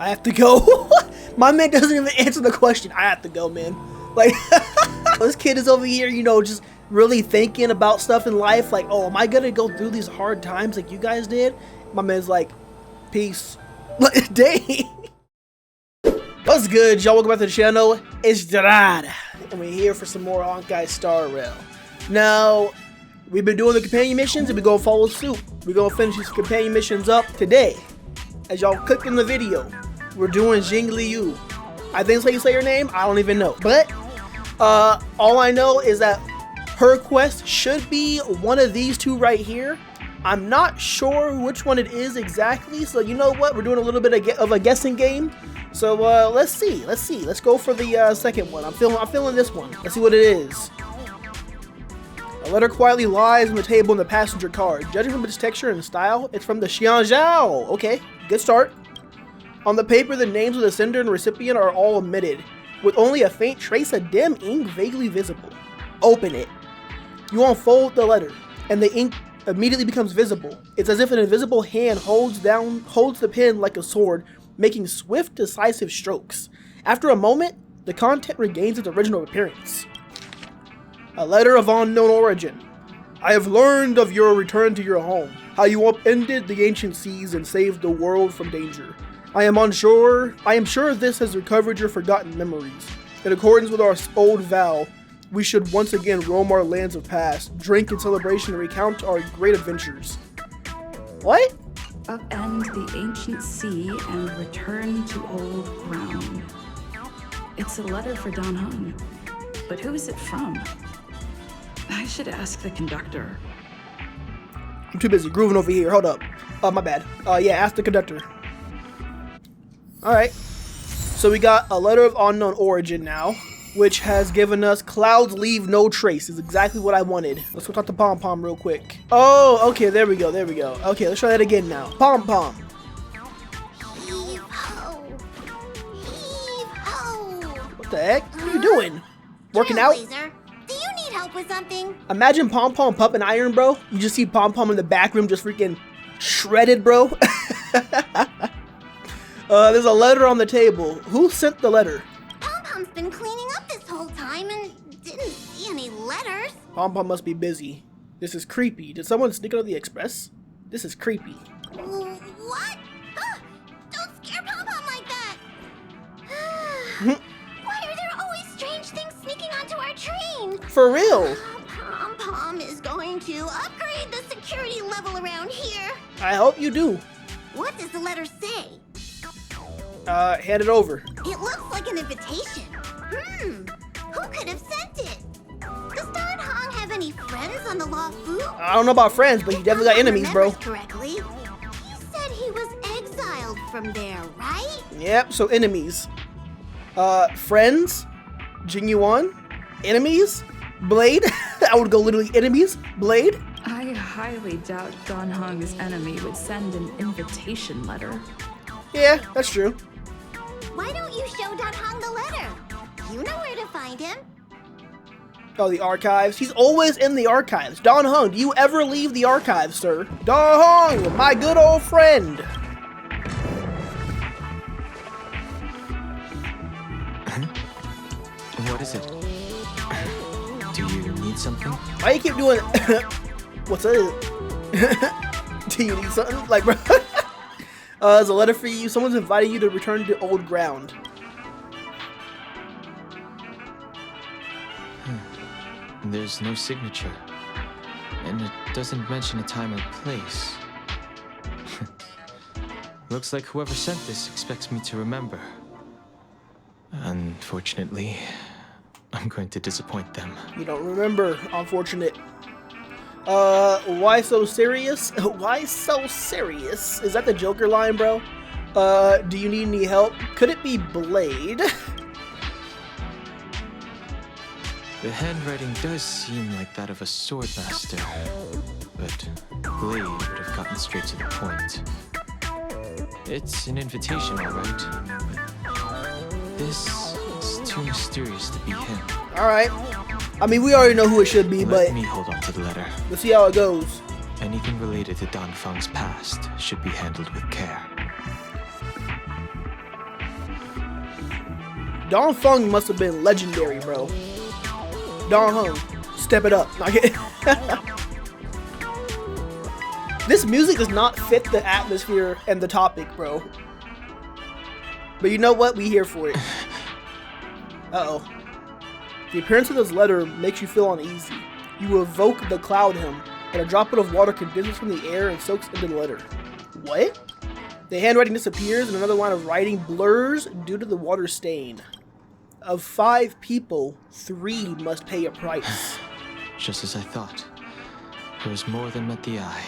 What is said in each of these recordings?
I have to go. My man doesn't even answer the question. I have to go, man. Like, this kid is over here, you know, just really thinking about stuff in life. Like, oh, am I gonna go through these hard times like you guys did? My man's like, peace. Like, dang. What's good, y'all? Welcome back to the channel. It's Jerada, and we're here for some more Honkai Star Rail. Now, we've been doing the companion missions, and we're gonna follow suit. We're gonna finish these companion missions up today. As y'all clicked in the video, we're doing Jingliu. I think that's how you say her name. I don't even know. But all I know is that her quest should be one of these two right here. I'm not sure which one it is exactly. So you know what? We're doing a little bit of a guessing game. So let's see. Let's go for the second one. I'm feeling this one. Let's see what it is. A letter quietly lies on the table in the passenger car. Judging from its texture and style, it's from the Xianzhao. Okay, good start. On the paper, the names of the sender and recipient are all omitted, with only a faint trace of dim ink vaguely visible. Open it. You unfold the letter, and the ink immediately becomes visible. It's as if an invisible hand holds the pen like a sword, making swift, decisive strokes. After a moment, the content regains its original appearance. A letter of unknown origin. I have learned of your return to your home, how you upended the ancient seas and saved the world from danger. I am sure this has recovered your forgotten memories. In accordance with our old vow, we should once again roam our lands of past, drink in celebration, and recount our great adventures. What? Upend the ancient sea and return to old ground. It's a letter for Don Hung, but who is it from? I should ask the conductor. I'm too busy grooving over here. Hold up. My bad. Yeah, ask the conductor. Alright, so we got a letter of unknown origin now, which has given us clouds leave no trace. Is exactly what I wanted. Let's go talk to Pom Pom real quick. Oh, okay, there we go. Okay, let's try that again now. Pom Pom. Heave ho. Heave ho. What the heck? What are you doing? Working out? Trailblazer, do you need help with something? Imagine Pom Pom pumping iron, bro. You just see Pom Pom in the back room just freaking shredded, bro. There's a letter on the table. Who sent the letter? Pom Pom's been cleaning up this whole time and didn't see any letters. Pom Pom must be busy. This is creepy. Did someone sneak out of the express? This is creepy. What? Don't scare Pom Pom like that. Why are there always strange things sneaking onto our train? For real? Pom Pom is going to upgrade the security level around here. I hope you do. What does the letter say? Hand it over. It looks like an invitation. Who could have sent it? Does Don Hong have any friends on the Law Fu? I don't know about friends, but you definitely got enemies, bro. Correctly, he said he was exiled from there, right? Yep, so enemies. Friends? Jingyuan? Enemies? Blade? I would go literally enemies? Blade? I highly doubt Don Hung's enemy would send an invitation letter. Yeah, that's true. Why don't you show Don Hong the letter? You know where to find him. Oh, the archives. He's always in the archives. Don Hung, do you ever leave the archives, sir? Don Hung, my good old friend. What is it? Do you need something? Why you keep doing what's it? Do you need something? Like, bro. There's a letter for you. Someone's inviting you to return to old ground. There's no signature. And it doesn't mention a time or place. Looks like whoever sent this expects me to remember. Unfortunately, I'm going to disappoint them. You don't remember, unfortunate. Why so serious? Why so serious? Is that the Joker line, bro? Do you need any help? Could it be Blade? The handwriting does seem like that of a sword master, but Blade would have gotten straight to the point. It's an invitation, all right, but this is too mysterious to be him. All right. I mean, we already know who it should be, but Let me hold on to the letter. let's see how it goes. Anything related to Don Feng's past should be handled with care. Don Fung must have been legendary, bro. Don Hung, step it up. This music does not fit the atmosphere and the topic, bro. But you know what? We here for it. Uh-oh. The appearance of this letter makes you feel uneasy. You evoke the cloud hymn, and a droplet of water condenses from the air and soaks into the letter. What? The handwriting disappears, and another line of writing blurs due to the water stain. Of 5 people, 3 must pay a price. Just as I thought. It was more than met the eye.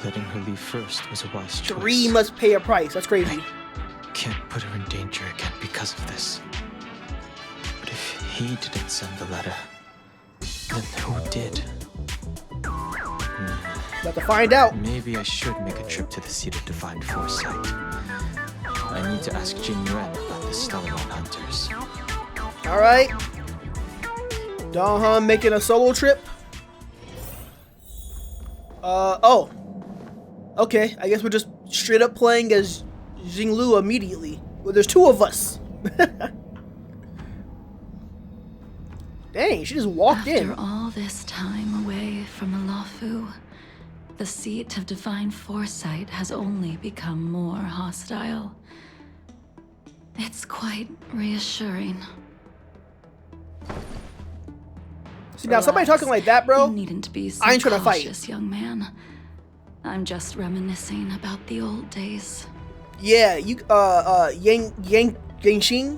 Letting her leave first was a wise choice. 3 must pay a price. That's crazy. Can't put her in danger again because of this. But if he didn't send the letter, then who did? About to find out. Maybe I should make a trip to the seat of divine foresight. I need to ask Jingliu about the Stellar Hunters. Alright. Don Han making a solo trip. Oh. Okay, I guess we're just straight up playing as Jingliu immediately. Well, there's 2 of us. Dang, she just walked in. After all this time away from Alafu, the seat of divine foresight has only become more hostile. It's quite reassuring. See, now somebody talking like that, bro, You needn't be so I ain't trying to cautious, fight. young man. I'm just reminiscing about the old days. Yeah, you, Yang-Xing,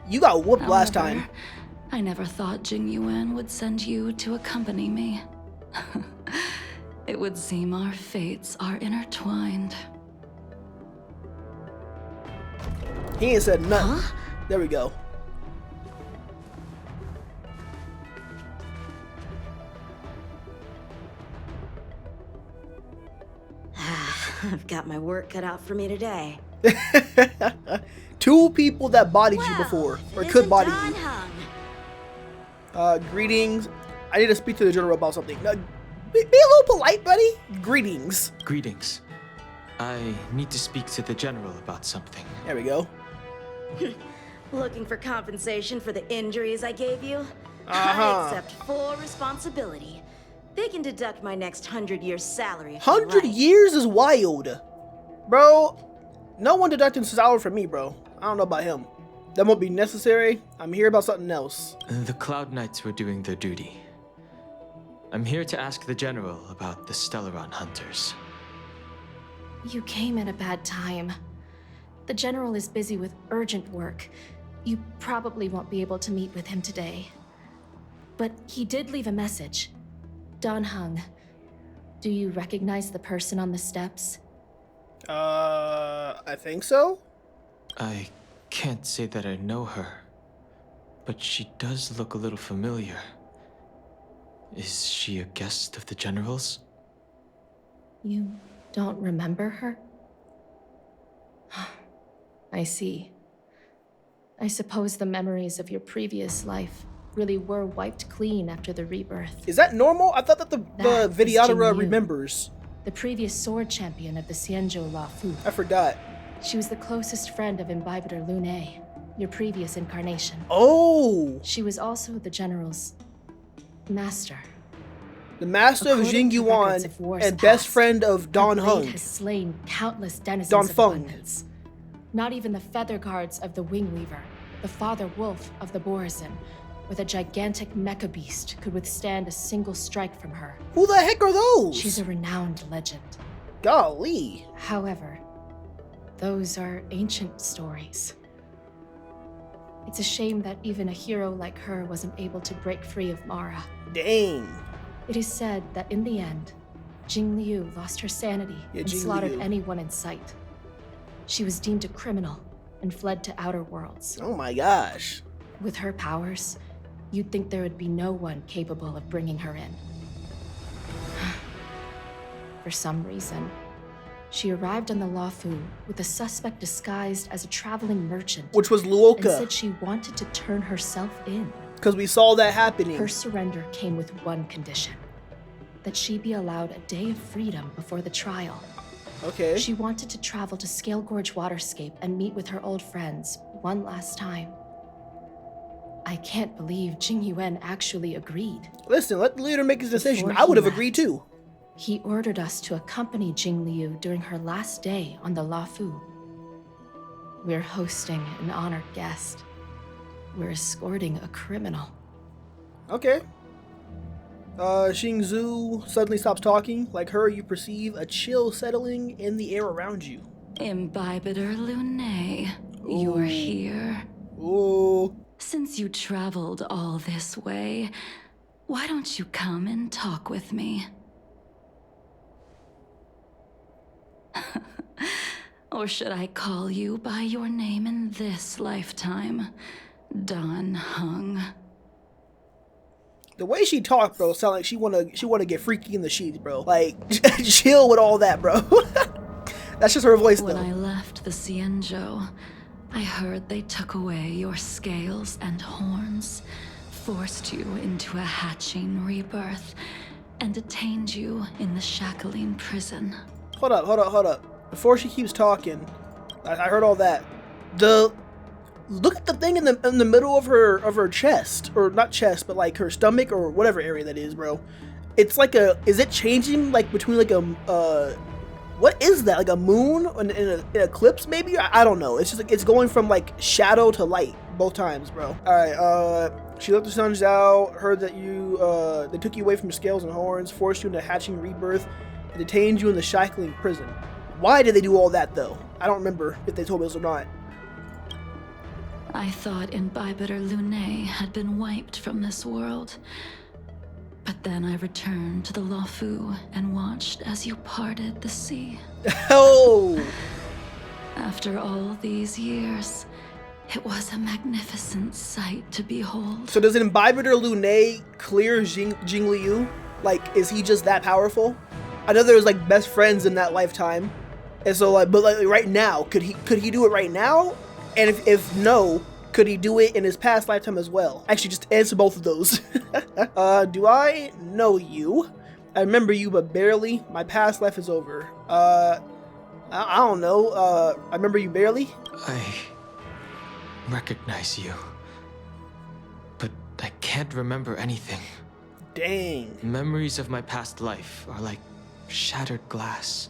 you got whooped last However, time. I never thought Jingliu would send you to accompany me. It would seem our fates are intertwined. He ain't said nothing. Huh? There we go. I've got my work cut out for me today. 2 people that bodied you before, or could body you. Hung. Greetings. I need to speak to the general about something. Be a little polite, buddy. Greetings. Greetings. I need to speak to the general about something. There we go. Looking for compensation for the injuries I gave you? Uh-huh. I accept full responsibility. They can deduct my next 100 years' salary. 100 years is wild. Bro, no one deducting salary from me, bro. I don't know about him. That won't be necessary. I'm here about something else. The Cloud Knights were doing their duty. I'm here to ask the general about the Stellaron Hunters. You came at a bad time. The general is busy with urgent work. You probably won't be able to meet with him today. But he did leave a message. Don Hung, do you recognize the person on the steps? I think so. I can't say that I know her, but she does look a little familiar. Is she a guest of the general's? You don't remember her? I see. I suppose the memories of your previous life really were wiped clean after the rebirth. Is that normal? I thought that the That is Vidyadhara Jingliu, remembers. the previous sword champion of the Xianzhou Lafu. I forgot. She was the closest friend of Imbibitor Lune, your previous incarnation. Oh! She was also the general's master. The master of According to records Jingyuan of wars and best past, friend of Don her blade Hung. has slain countless denizens Don of Fung. abundance. Not even the feather guards of the Wingweaver, the father wolf of the Borazin, or the gigantic mecha beast could withstand a single strike from her. Who the heck are those? She's a renowned legend. Golly. However, those are ancient stories. It's a shame that even a hero like her wasn't able to break free of Mara. Dang. It is said that in the end, Jingliu lost her sanity and slaughtered Jingliu. anyone in sight. She was deemed a criminal and fled to outer worlds. Oh my gosh. With her powers, you'd think there would be no one capable of bringing her in. For some reason, she arrived on the Lafu with a suspect disguised as a traveling merchant. Which was and Luoka. said she wanted to turn herself in. Because we saw that happening. Her surrender came with one condition: that she be allowed a day of freedom before the trial. Okay. She wanted to travel to Scale Gorge Waterscape and meet with her old friends one last time. I can't believe Jing Yuan actually agreed. Listen, let the leader make his decision. Before I would have he agreed left, too. He ordered us to accompany Jingliu during her last day on the Lafu. We're hosting an honored guest. We're escorting a criminal. Okay. Xingzhu suddenly stops talking. Like her, you perceive a chill settling in the air around you. Imbibitor Lunae, you're here. Ooh. Since you traveled all this way, why don't you come and talk with me? Or should I call you by your name in this lifetime? Dan Heng. The way she talked, bro, sound like she wanna get freaky in the sheets, bro. Like, chill with all that, bro. That's just her voice, though. When I left the Xianzhou, I heard they took away your scales and horns, forced you into a hatching rebirth, and detained you in the Shackling prison. Hold up. Before she keeps talking, I heard all that. Look at the thing in the middle of her chest, or not chest, but like her stomach or whatever area that is, bro. It's like is it changing like between like what is that? Like a moon in an eclipse maybe? I don't know. It's just like it's going from like shadow to light both times, bro. All right. She let the suns out. Heard that they took you away from scales and horns, forced you into hatching rebirth, and detained you in the shackling prison. Why did they do all that though? I don't remember if they told me this or not. I thought Imbibitor Lunae had been wiped from this world. But then I returned to the Lafu and watched as you parted the sea. Oh! After all these years, it was a magnificent sight to behold. So does an Imbibitor Lunae clear Jingliu? Like, is he just that powerful? I know there was like best friends in that lifetime. And so like, but like right now, could he do it right now? And if no, could he do it in his past lifetime as well? Actually, just answer both of those. Do I know you? I remember you, but barely. My past life is over. I don't know. I remember you barely. I recognize you, but I can't remember anything. Dang. Memories of my past life are like shattered glass.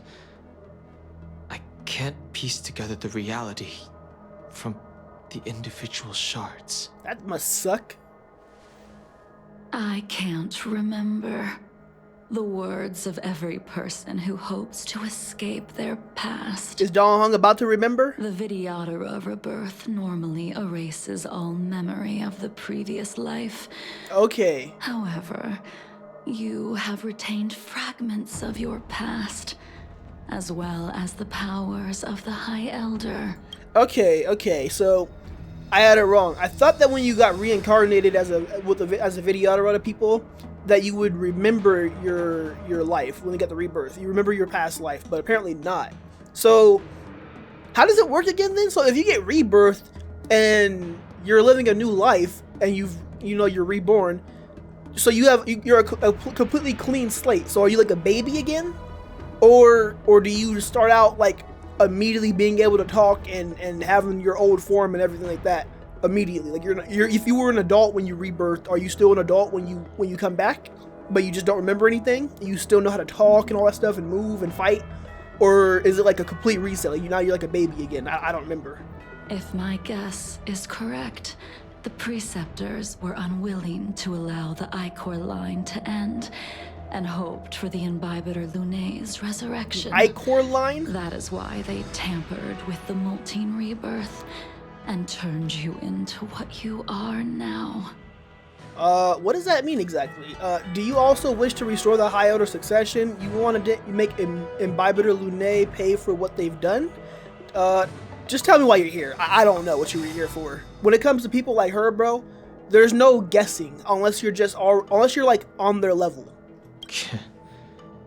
I can't piece together the reality from the individual shards. That must suck. I can't remember. The words of every person who hopes to escape their past. Is Dan Heng about to remember? The Vidyadhara rebirth normally erases all memory of the previous life. Okay. However, you have retained fragments of your past, as well as the powers of the High Elder. Okay, so I had it wrong. I thought that when you got reincarnated as a Vidyadhara people, that you would remember your life when you got the rebirth. You remember your past life, but apparently not. So how does it work again then? So if you get rebirthed and you're living a new life and you're reborn, so you're a completely clean slate. So are you like a baby again? Or do you start out like immediately being able to talk and having your old form and everything like that immediately? Like you're if you were an adult when you rebirthed, are you still an adult when you come back, but you just don't remember anything? You still know how to talk and all that stuff and move and fight? Or is it like a complete reset? Like you're like a baby again? I don't remember. If my guess is correct, the preceptors were unwilling to allow the Ichor line to end, and hoped for the Imbibitor Lunae's resurrection. Ichor line? That is why they tampered with the molting rebirth and turned you into what you are now. What does that mean exactly? Do you also wish to restore the High Elder succession? You want to make Imbibitor Lunae pay for what they've done? Just tell me why you're here. I don't know what you were here for. When it comes to people like her, bro, there's no guessing unless you're like on their level.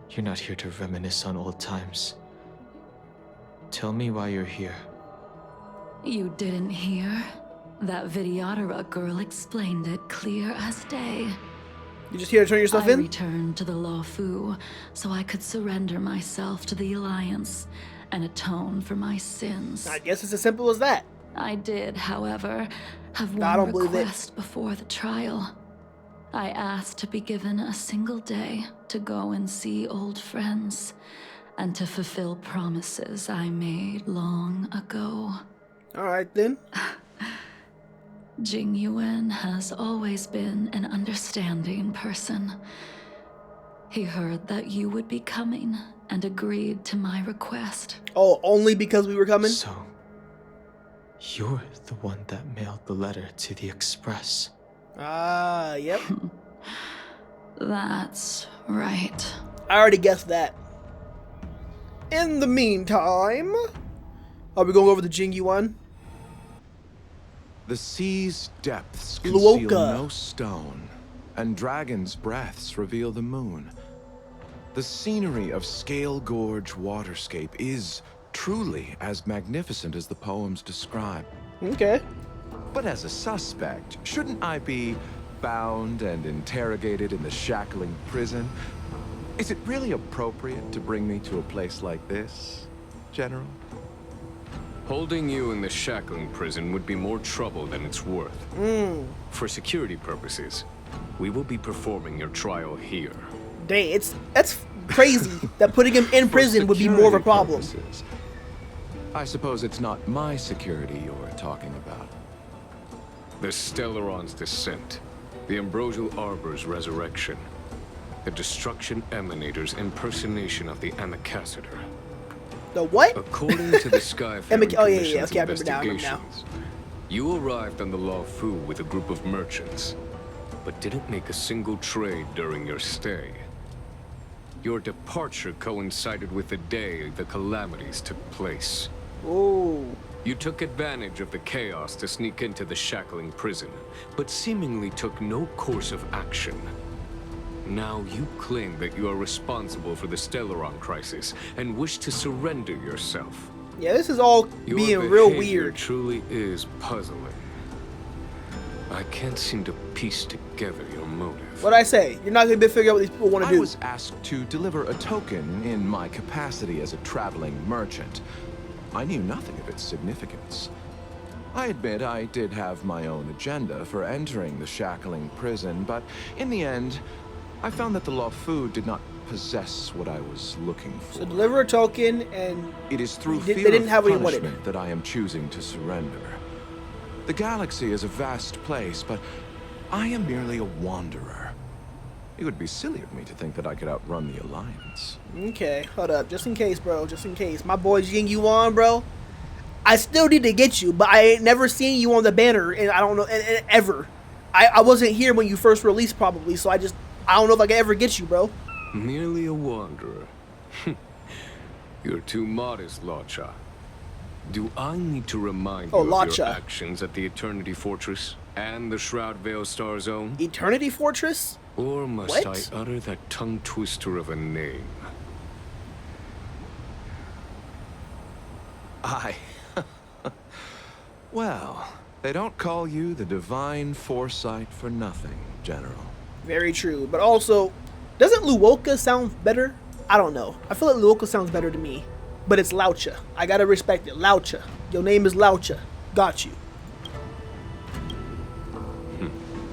You're not here to reminisce on old times. Tell me why you're here. You didn't hear? That Vidyadhara girl explained it clear as day. You just here to turn yourself I in? returned to the Law Fu so I could surrender myself to the Alliance and atone for my sins. I guess it's as simple as that. I did, however, have I one don't believe it. request before the trial. I asked to be given a single day to go and see old friends and to fulfill promises I made long ago. All right, then. Jingliu has always been an understanding person. He heard that you would be coming and agreed to my request. Oh, only because we were coming? So, you're the one that mailed the letter to the Express. Ah, yep. That's right. I already guessed that. In the meantime, are we going over the Jingliu? The sea's depths Luoka. conceal no stone, and dragons' breaths reveal the moon. The scenery of Scale Gorge Waterscape is truly as magnificent as the poems describe. Okay. But as a suspect, shouldn't I be bound and interrogated in the shackling prison? Is it really appropriate to bring me to a place like this, General? Holding you in the shackling prison would be more trouble than it's worth. For security purposes, we will be performing your trial here. Dang, that's crazy that putting him in prison would be more of a problem. Purposes. I suppose it's not my security you're talking about. The Stellaron's descent, the Ambrosial Arbor's resurrection, the Destruction Emanator's impersonation of the Amicassator. The what? According to the Skyfaring Oh, yeah, Commission's okay, I remember now. investigations, you arrived on the Law Fu with a group of merchants, but didn't make a single trade during your stay. Your departure coincided with the day the calamities took place. Oh. You took advantage of the chaos to sneak into the shackling prison, but seemingly took no course of action. Now you claim that you are responsible for the Stellaron crisis and wish to surrender yourself. Yeah, this is all Your being real behavior weird. truly is puzzling. I can't seem to piece together your motive. What'd I say? You're not gonna be able to figure out what these people want to I do. was asked to deliver a token in my capacity as a traveling merchant. I knew nothing of its significance. I admit I did have my own agenda for entering the shackling prison, but in the end, I found that the Law Fu did not possess what I was looking for. So deliver a token, and It is through They fear didn't of have what he wanted. punishment that I am choosing to surrender. The galaxy is a vast place, but I am merely a wanderer. It would be silly of me to think that I could outrun the Alliance. okay, hold up, just in case, bro, just in case. My boy Jingliu, bro. I still need to get you, but I ain't never seen you on the banner, and I don't know, and ever. I wasn't here when you first released, probably, so I don't know if I can ever get you, bro. Merely a wanderer. You're too modest, Lacha. Do I need to remind you of Lacha. your actions at the Eternity Fortress and the Shroud Veil Star Zone? Eternity Fortress? Or must What? I utter that tongue twister of a name? Well, they don't call you the Divine Foresight for nothing, General. Very true, but also, doesn't Luoka sound better? I don't know. I feel like Luoka sounds better to me, but it's Laucha. I gotta respect it. Laucha. Your name is Laucha. Got you.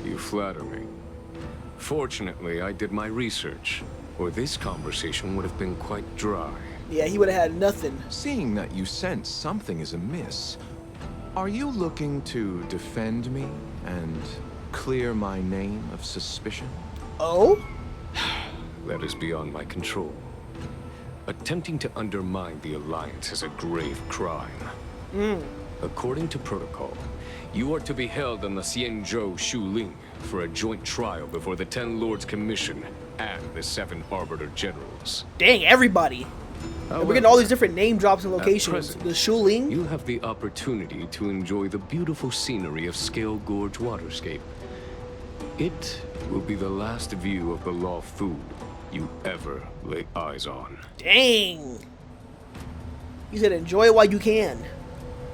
You flatter me. Fortunately, I did my research, or this conversation would have been quite dry. Yeah, he would have had nothing. Seeing that you sense something is amiss, are you looking to defend me and clear my name of suspicion? Oh? That is beyond my control. Attempting to undermine the Alliance is a grave crime. According to protocol, you are to be held on the Xianzhou Shuling for a joint trial before the 10 Lords Commission and the 7 Arbiter Generals. Dang, everybody. And we're getting all these different name drops and At locations. present, The Shuling. you have the opportunity to enjoy the beautiful scenery of Scale Gorge Waterscape. It will be the last view of the Law Fu you ever lay eyes on. Dang. He said enjoy it while you can.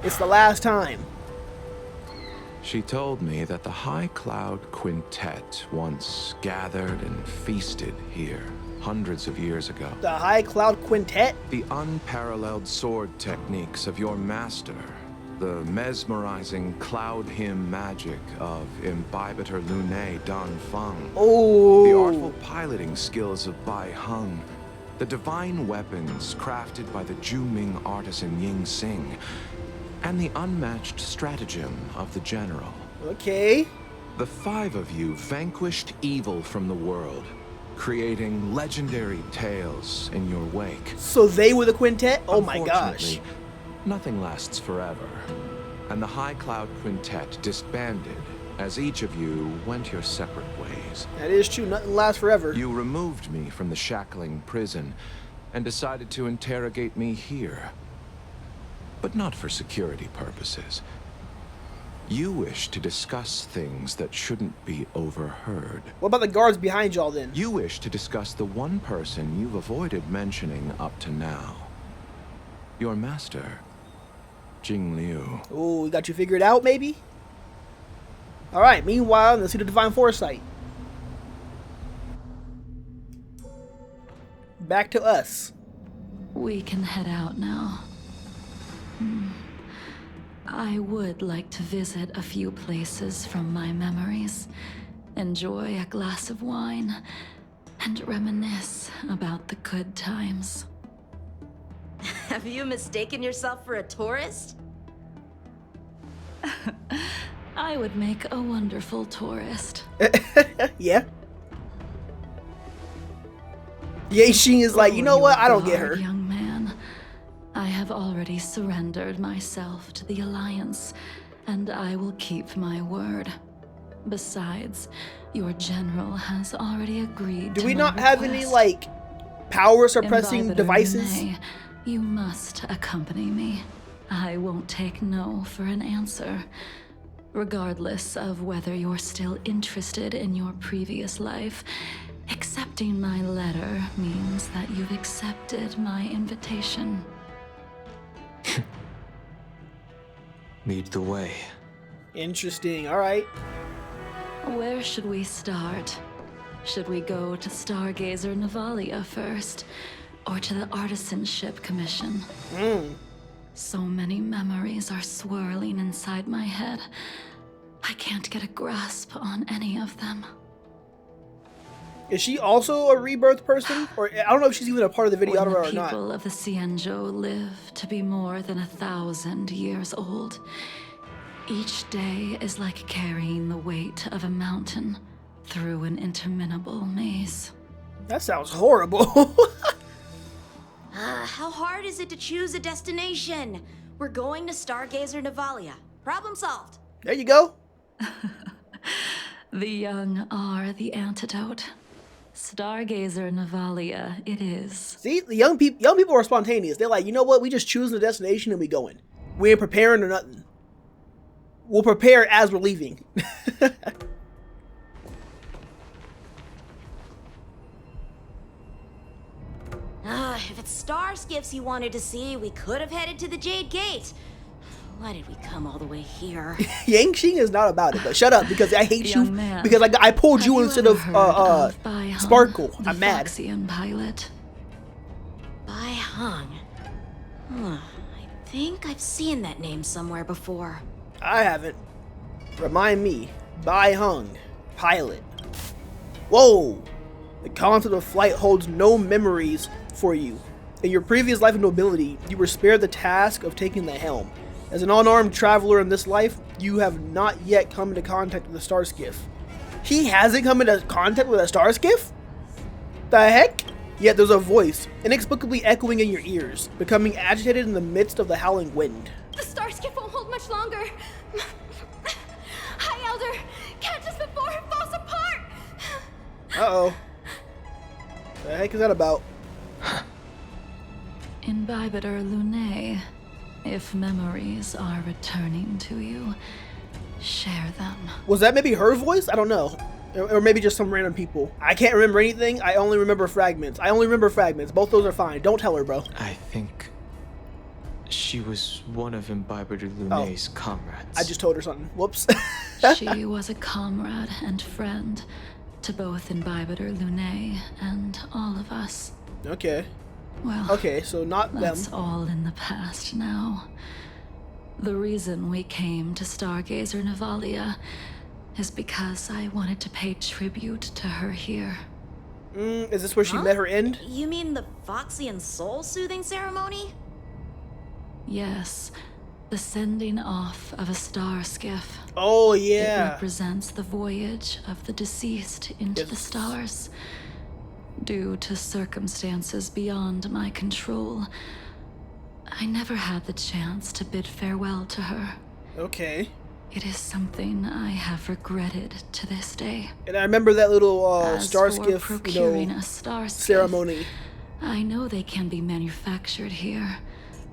It's the last time. She told me that the High Cloud Quintet once gathered and feasted here hundreds of years ago. The High Cloud Quintet? The unparalleled sword techniques of your master, the mesmerizing cloud hymn magic of Imbibitor Lune Dan Feng, Oh. the artful piloting skills of Bai Heng, the divine weapons crafted by the Juming artisan Ying Xing, and the unmatched stratagem of the general. Okay. The five of you vanquished evil from the world, creating legendary tales in your wake. So they were the quintet? Oh my gosh. Unfortunately, nothing lasts forever, and the High Cloud Quintet disbanded as each of you went your separate ways. That is true. Nothing lasts forever. You removed me from the shackling prison and decided to interrogate me here. But not for security purposes. You wish to discuss things that shouldn't be overheard. What about the guards behind y'all then? You wish to discuss the one person you've avoided mentioning up to now. Your master, Jingliu. Oh, we got you figured out, maybe? Alright, meanwhile, let's see the Divine Foresight. Back to us. We can head out now. I would like to visit a few places from my memories, enjoy a glass of wine, and reminisce about the good times. Have you mistaken yourself for a tourist? I would make a wonderful tourist. Yeah. Yexing is like, you know what? I don't get her. Young man, I have already surrendered myself to the Alliance, and I will keep my word. Besides, your general has already agreed. Do to we my not have any, request. like, power suppressing Imbibitor devices? Lune, you must accompany me. I won't take no for an answer. Regardless of whether you're still interested in your previous life, accepting my letter means that you've accepted my invitation. Lead the way. Interesting. Alright. Where should we start? Should we go to Stargazer Navalia first, or to the Artisanship Commission? So many memories are swirling inside my head. I can't get a grasp on any of them. Is she also a rebirth person? Or I don't know if she's even a part of the video When the or not. people of the Xianzhou live to be more than 1,000 years old, each day is like carrying the weight of a mountain through an interminable maze. That sounds horrible. How hard is it to choose a destination? We're going to Stargazer Navalia. Problem solved. There you go. The young are the antidote. Stargazer Navalia it is. See, the young people are spontaneous. They're like, you know what? We just choosing a destination and we going. We ain't preparing or nothing. We'll prepare as we're leaving. If it's star skiffs you wanted to see, we could have headed to the Jade Gate. Why did we come all the way here? Yexing is not about it, but shut up because I hate you Young man, because I pulled have you you instead ever of heard Bai Heng, Sparkle. the I'm mad. Foxian pilot? Bai Heng. I think I've seen that name somewhere before. I haven't. Remind me. Bai Heng, pilot. Whoa! The concept of flight holds no memories for you. In your previous life of nobility, you were spared the task of taking the helm. As an unarmed traveler in this life, you have not yet come into contact with a star skiff. He hasn't come into contact with a star skiff? The heck? Yet there's a voice, inexplicably echoing in your ears, becoming agitated in the midst of the howling wind. The star skiff won't hold much longer. High Elder, catch us before it falls apart. Uh-oh. The heck is that about? Imbibitor Lune, if memories are returning to you, share them. Was that maybe her voice? I don't know. Or maybe just some random people. I can't remember anything. I only remember fragments. Both those are fine. Don't tell her, bro. I think she was one of Imbiber de Lunay's comrades. I just told her something. Whoops. She was a comrade and friend to both Imbiber Lunay and all of us. Okay. Well, Okay, so not them. that's all in the past now. The reason we came to Stargazer Navalia is because I wanted to pay tribute to her here. Is this where she met her end? You mean the Foxian soul soothing ceremony? Yes, the sending off of a star skiff. Oh It yeah. represents the voyage of the deceased into the Yes. stars. Due to circumstances beyond my control, I never had the chance to bid farewell to her. Okay. It is something I have regretted to this day. And I remember that little As star for skiff, procuring a star skiff, ceremony. I know they can be manufactured here,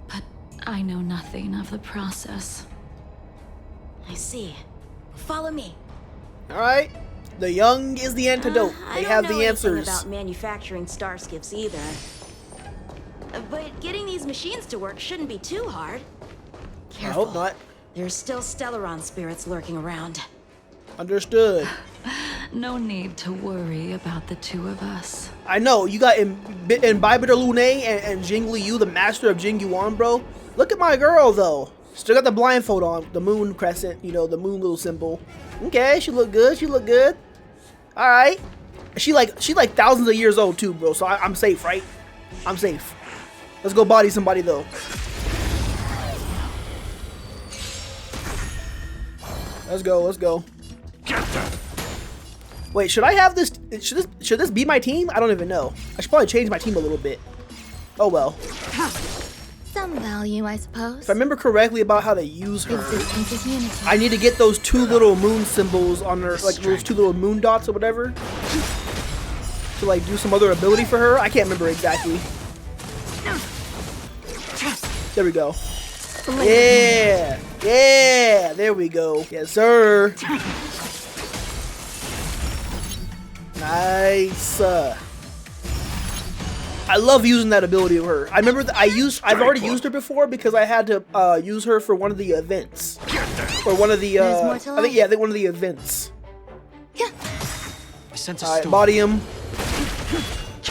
but I know nothing of the process. I see. Follow me. All right. The young is the antidote. I They don't have know the anything answers. about manufacturing star skiffs either. But getting these machines to work shouldn't be too hard. I Careful. hope not. There's still Stellaron spirits lurking around. Understood. No need to worry about the two of us. I know you got Imbiber de Lunay and Jingliu, the master of Jingyuan, bro. Look at my girl though. Still got the blindfold on, the moon crescent, you know, the moon little symbol. Okay, she look good. She look good. All right. She like thousands of years old too, bro. So I'm safe, right? I'm safe. Let's go body somebody though. Let's go. Let's go. Wait, should I have this? Should this be my team? I don't even know. I should probably change my team a little bit. Oh well. Some value, I suppose. If I remember correctly about how to use her, Existence is unity. I need to get those two little moon symbols on her, like those two little moon dots or whatever, to like do some other ability for her. I can't remember exactly. There we go. Yeah, yeah, there we go. Yes, sir. Nice. I love using that ability of her. I remember that I've already used her before because I had to use her for one of the events. Or one of the There's more to I think one of the events. I sense a Alright, storm. body him.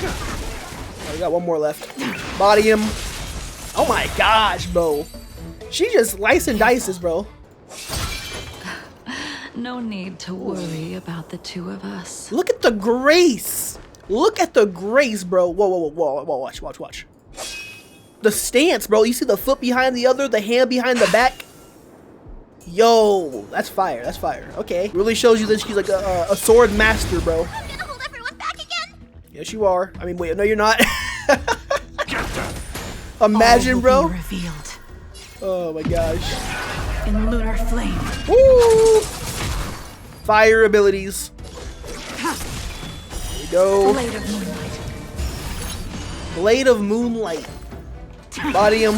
Oh, we got one more left. Body him. Oh my gosh, bro. She just slice and dices, bro. No need to worry about the two of us. Look at the grace. Look at the grace, bro. Whoa, whoa, whoa, whoa, watch. The stance, bro. You see the foot behind the other, the hand behind the back? Yo, that's fire. That's fire. Okay. Really shows you that she's like a sword master, bro. I'm gonna hold everyone back again. Yes, you are. I mean, wait, no, you're not. Imagine, All bro. will be revealed Oh my gosh. in lunar flame. Woo! Fire abilities. Here we go. Blade of moonlight. Blade of Moonlight. Body him.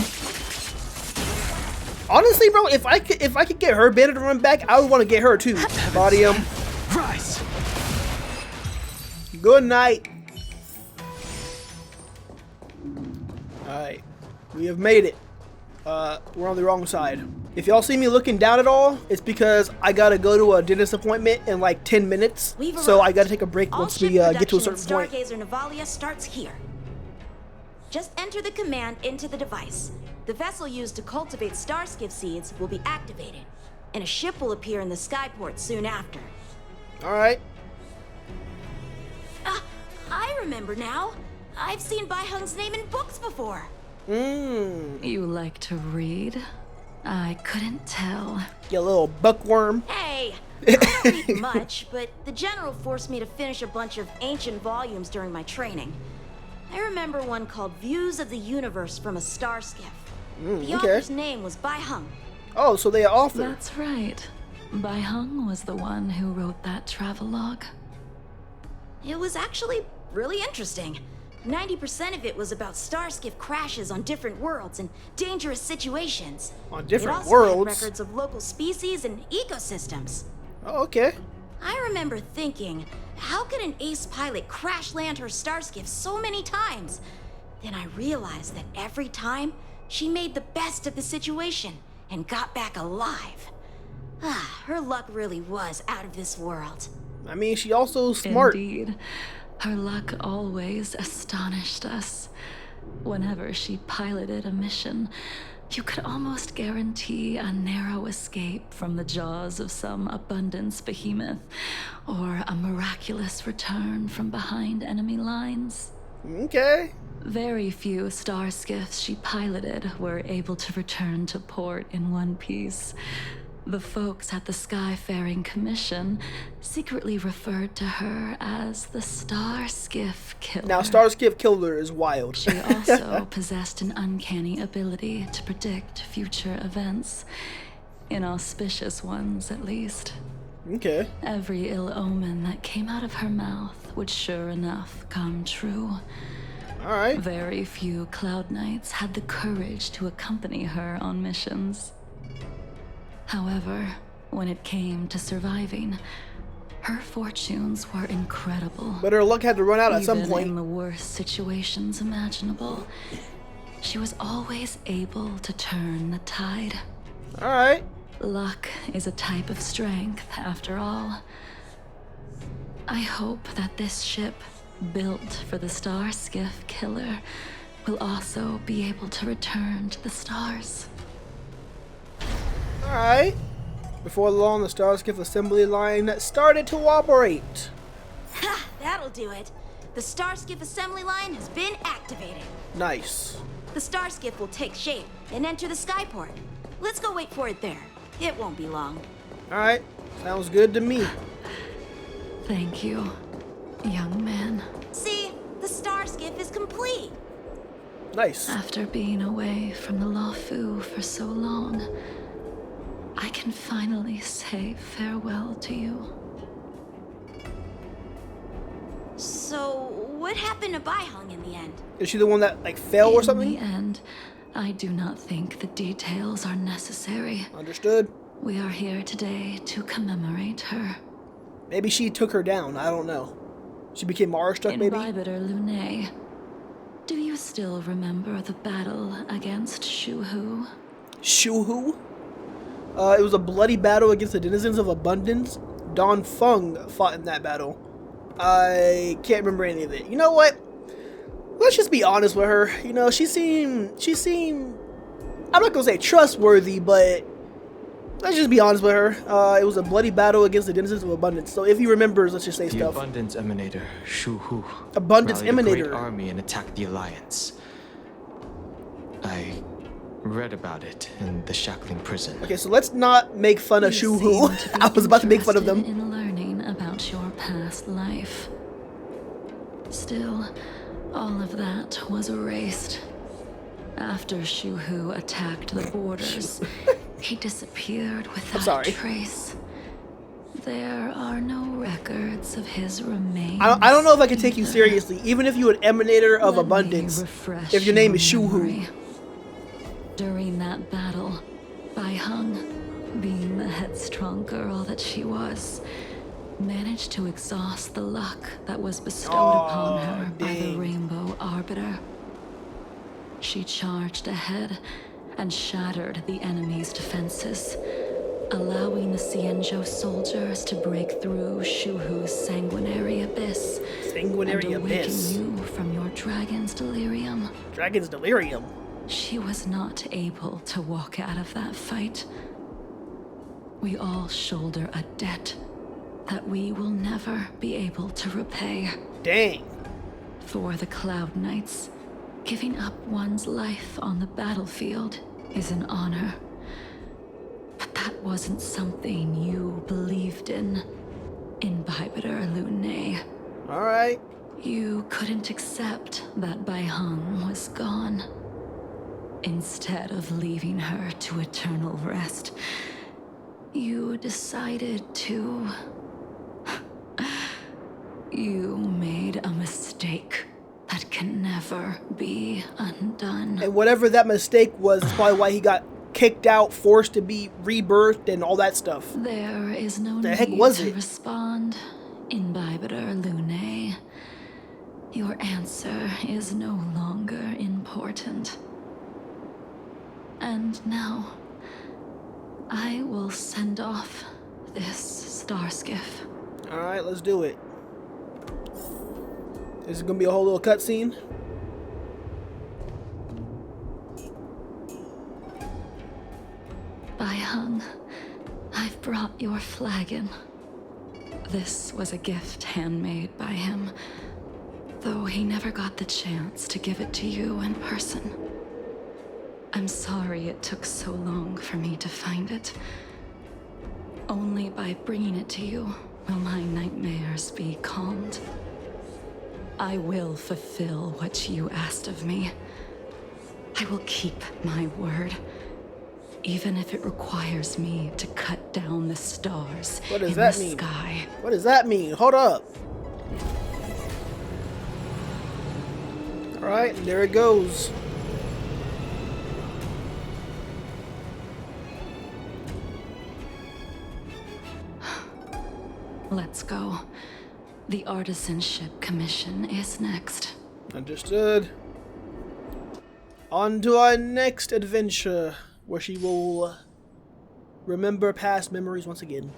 Honestly, bro, if I could get her bandit to run back, I would want to get her too. Body him. Rise. Good night. Alright. We have made it. We're on the wrong side. If y'all see me looking down at all, it's because I gotta go to a dentist appointment in like 10 minutes. We've So I arrived. gotta take a break All once ship we get to a production certain in point. Stargazer Navalia starts here. Just enter the command into the device. The vessel used to cultivate starskiff seeds will be activated, and a ship will appear in the skyport soon after. Alright. I remember now. I've seen Bai Hung's name in books before. You like to read? I couldn't tell. You little buckworm. Hey, I don't read much, but the general forced me to finish a bunch of ancient volumes during my training. I remember one called Views of the Universe from a Star Skiff. The okay. author's name was Bai Hung. Oh, so they author. That's right. Bai Hung was the one who wrote that travelogue. It was actually really interesting. 90% of it was about starskiff crashes on different worlds and dangerous situations. On different it also worlds? had records of local species and ecosystems. Oh, okay. I remember thinking, how could an ace pilot crash land her starskiff so many times? Then I realized that every time, She made the best of the situation and got back alive. Her luck really was out of this world. I mean, she also smart. Indeed. Her luck always astonished us. Whenever she piloted a mission, you could almost guarantee a narrow escape from the jaws of some abundance behemoth, or a miraculous return from behind enemy lines. Okay. Very few star skiffs she piloted were able to return to port in one piece. The folks at the Skyfaring Commission secretly referred to her as the Star Skiff Killer. Now, Star Skiff Killer is wild. She also possessed an uncanny ability to predict future events, inauspicious ones at least. Okay. Every ill omen that came out of her mouth would sure enough come true. All right. Very few Cloud Knights had the courage to accompany her on missions. However, when it came to surviving, her fortunes were incredible. But her luck had to run out at some Even point. in the worst situations imaginable, she was always able to turn the tide. All right. Luck is a type of strength, after all. I hope that this ship, built for the Star Skiff Killer, will also be able to return to the stars. Alright. Before long, the Star Skiff assembly line started to operate. Ha! That'll do it. The Starskiff assembly line has been activated. Nice. The Starskiff will take shape and enter the skyport. Let's go wait for it there. It won't be long. Alright. Sounds good to me. Thank you, young man. See? The Starskiff is complete. Nice. After being away from the Luofu for so long, I can finally say farewell to you. So, what happened to Baihong in the end? Is she the one that, like, fell or In something? the end, I do not think the details are necessary. Understood. We are here today to commemorate her. Maybe she took her down. I don't know. She became awestruck, In maybe? Bibiter Lune, do you still remember the battle against Shuhu? Shuhu? It was a bloody battle against the denizens of abundance. Don Feng fought in that battle. I can't remember any of it. You know what? Let's just be honest with her. You know, she seemed, I'm not gonna say trustworthy, but let's just be honest with her. It was a bloody battle against the denizens of abundance. So if he remembers, let's just say The stuff. Abundance Emanator, Shu Hu, Abundance rallied a great Emanator. army and attacked the Alliance. I read about it in the Shackling prison. Okay, so let's not make fun of You Shuhu. seem to be I was about to make fun of them. interested in learning about your past life. Still, all of that was erased. After Shuhu attacked the borders, he disappeared without sorry. a trace. There are no records of his remains. I don't know if I can take you either. seriously, even if you're an emanator of Let me abundance. refresh If your name is your Shuhu. memory. During that battle, Baihong, being the headstrong girl that she was, managed to exhaust the luck that was bestowed upon her by the dang. Rainbow Arbiter. She charged ahead and shattered the enemy's defenses, allowing the Xianzhou soldiers to break through Shuhu's sanguinary abyss Sanguinary and awaken abyss. you from your dragon's delirium. Dragon's delirium. She was not able to walk out of that fight. We all shoulder a debt that we will never be able to repay. Dang. For the Cloud Knights, giving up one's life on the battlefield is an honor. But that wasn't something you believed in Bibiter Lune. Alright. You couldn't accept that Baihong was gone. Instead of leaving her to eternal rest, you decided to... You made a mistake that can never be undone. And whatever that mistake was, is probably why he got kicked out, forced to be rebirthed, and all that stuff. There is no The need heck was to it? respond, Bibiter Lune. Your answer is no longer important. And now, I will send off this star skiff. Alright, let's do it. This is gonna be a whole little cutscene. Bai Hung, I've brought your flagon. This was a gift handmade by him, though he never got the chance to give it to you in person. I'm sorry it took so long for me to find it. Only by bringing it to you will my nightmares be calmed. I will fulfill what you asked of me. I will keep my word, even if it requires me to cut down the stars What does in that the mean? sky. What does that mean? Hold up. Alright, there it goes. Let's go. The Artisanship Commission is next. Understood. On to our next adventure, where she will remember past memories once again.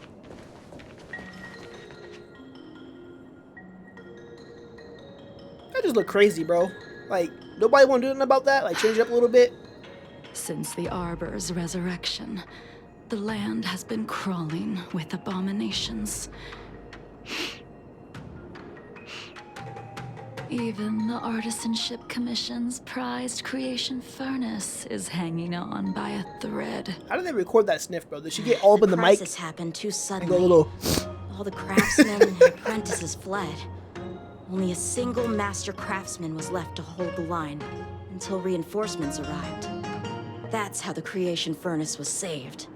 That just look crazy, bro. Like, nobody want to do anything about that? Like, change it up a little bit? Since the Arbor's resurrection, the land has been crawling with abominations. Even the Artisanship Commission's prized creation furnace is hanging on by a thread. How did they record that sniff, bro? Did she get all up in the mic? Crisis happened too And suddenly. go a little... All the craftsmen and apprentices fled. Only a single master craftsman was left to hold the line until reinforcements arrived. That's how the creation furnace was saved.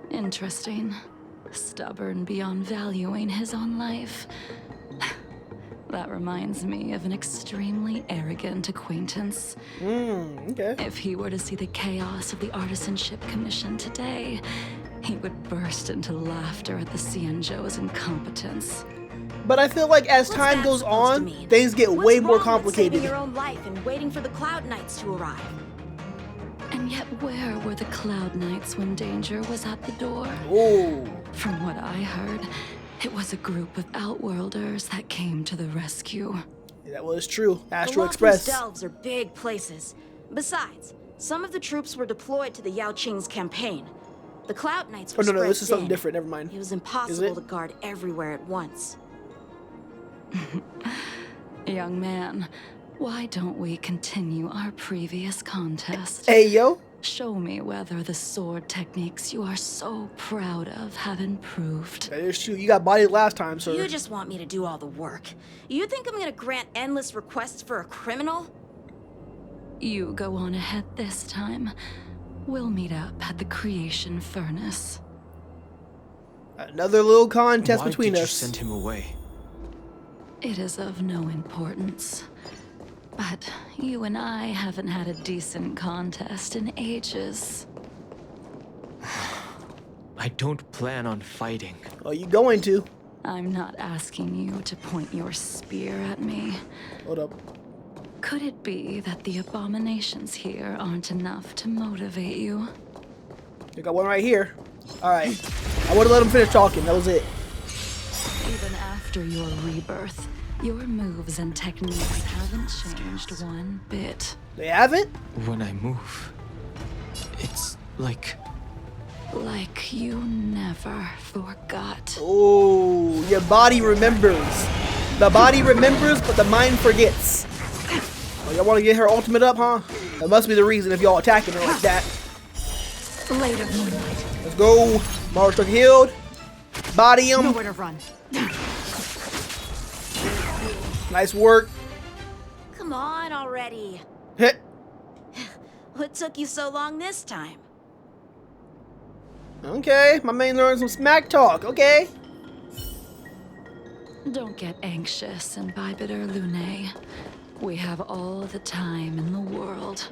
Interesting. Stubborn beyond valuing his own life. That reminds me of an extremely arrogant acquaintance. Okay. If he were to see the chaos of the Artisanship Commission today, he would burst into laughter at the Xianzhou's incompetence. But I feel like as What's time that goes supposed to on, mean? things get What's way more wrong with complicated. saving your own life and waiting for the Cloud Knights to arrive. And yet where were the Cloud Knights when danger was at the door? Oh. From what I heard, it was a group of Outworlders that came to the rescue. Yeah, that was true. The Astral Loftus Express. Delves are big places. Besides, some of the troops were deployed to the Yao Qing's campaign. The Cloud Knights were Oh, no, spread this is something thin. different. Never mind. It was Is impossible it? to guard everywhere at once. Young man, why don't we continue our previous contest? Hey, yo. Show me whether the sword techniques you are so proud of have improved. That is true. You got bodied last time, sir. You just want me to do all the work. You think I'm gonna grant endless requests for a criminal? You go on ahead this time. We'll meet up at the creation furnace. Another little contest Why between did you us. send him away? It is of no importance. But you and I haven't had a decent contest in ages. I don't plan on fighting. Oh, you going to? I'm not asking you to point your spear at me. Hold up. Could it be that the abominations here aren't enough to motivate you? I got one right here. All right. I would have let him finish talking. That was it. Even after your rebirth, your moves and techniques haven't changed one bit. They haven't? When I move, it's like Like you never forgot. Oh, your body remembers. The body remembers, but the mind forgets. Oh, y'all want to get her ultimate up, huh? That must be the reason if y'all attacking her like that. Later, Moonlight. Let's go. Mars took healed. Body him. Nowhere to run. Nice work. Come on already. Hit. What took you so long this time? Okay, my man learned some smack talk. Okay. Don't get anxious, Imbibitor Lune. We have all the time in the world.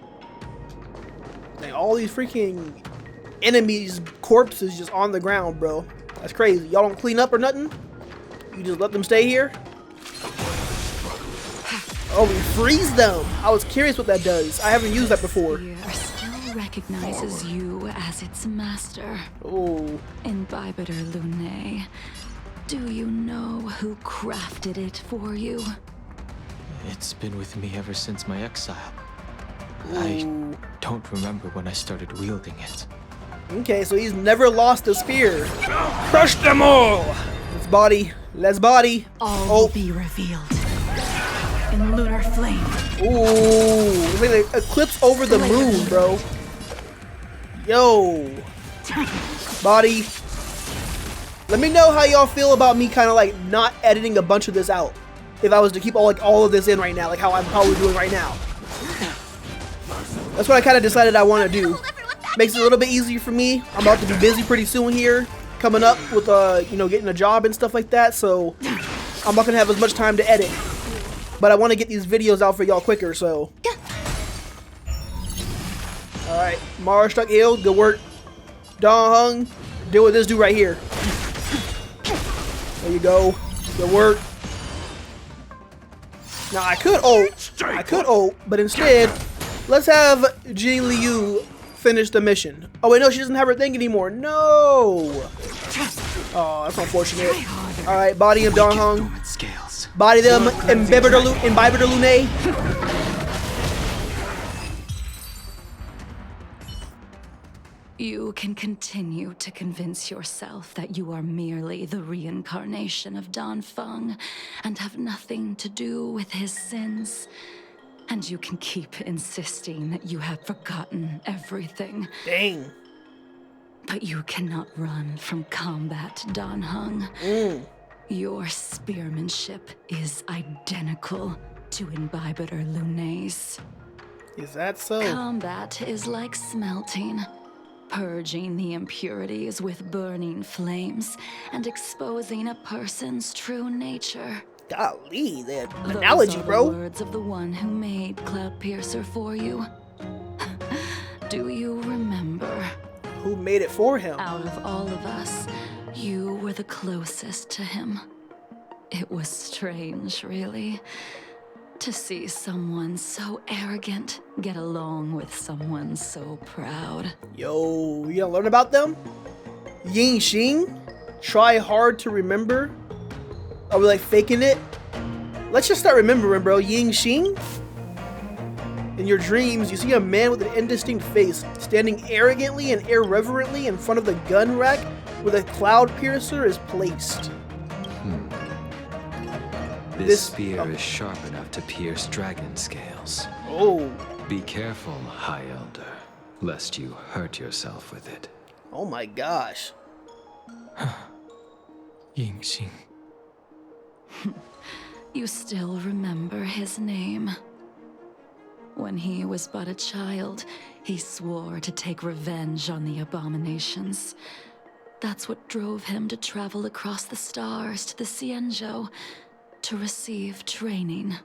Dang, all these freaking enemies' corpses just on the ground, bro. That's crazy. Y'all don't clean up or nothing? You just let them stay here? Oh, we freeze them. I was curious what that does. I haven't used that before. Sphere still recognizes you as its master. Oh. Imbibitor Lunae, do you know who crafted it for you? It's been with me ever since my exile. I don't remember when I started wielding it. Okay, so he's never lost a spear. Crush them all! Let's body. Let's body. All Oh. will be revealed in lunar flame. Ooh. It's like an eclipse over the moon, bro. Yo. Body. Let me know how y'all feel about me kind of like not editing a bunch of this out. If I was to keep all of this in right now, like how I'm probably doing right now. That's what I kind of decided I want to do. Makes it a little bit easier for me. I'm about to be busy pretty soon here, coming up with you know, getting a job and stuff like that. So I'm not gonna have as much time to edit, but I want to get these videos out for y'all quicker. So, all right, Mara struck healed. Good work, Dong Hung. Deal with this dude right here. There you go. Good work. Now I could ult, but instead, let's have Jingliu finish the mission. Oh wait, no, she doesn't have her thing anymore. No. Oh, that's unfortunate. All right, body him, Dong Hung. Body them, Imbibitor Lunae. You can continue to convince yourself that you are merely the reincarnation of Dan Feng and have nothing to do with his sins. And you can keep insisting that you have forgotten everything. Dang. But you cannot run from combat, Dan Hung. Your spearmanship is identical to Imbibitor Lunae's. Is that so? Combat is like smelting, purging the impurities with burning flames and exposing a person's true nature. Golly, that Those analogy, are bro. the words of the one who made Cloudpiercer for you. Do you remember? Who made it for him? Out of all of us, you were the closest to him. It was strange, really, to see someone so arrogant get along with someone so proud. Yo, you gonna learn about them? Ying Xing? Try hard to remember? Are we like faking it? Let's just start remembering, bro. Ying Xing? In your dreams, you see a man with an indistinct face standing arrogantly and irreverently in front of the gun rack where the cloud piercer is placed. This spear is sharp enough to pierce dragon scales. Oh. Be careful, High Elder, lest you hurt yourself with it. Oh my gosh. Yingxing. You still remember his name. When he was but a child, he swore to take revenge on the abominations. That's what drove him to travel across the stars to the Xianzhou to receive training.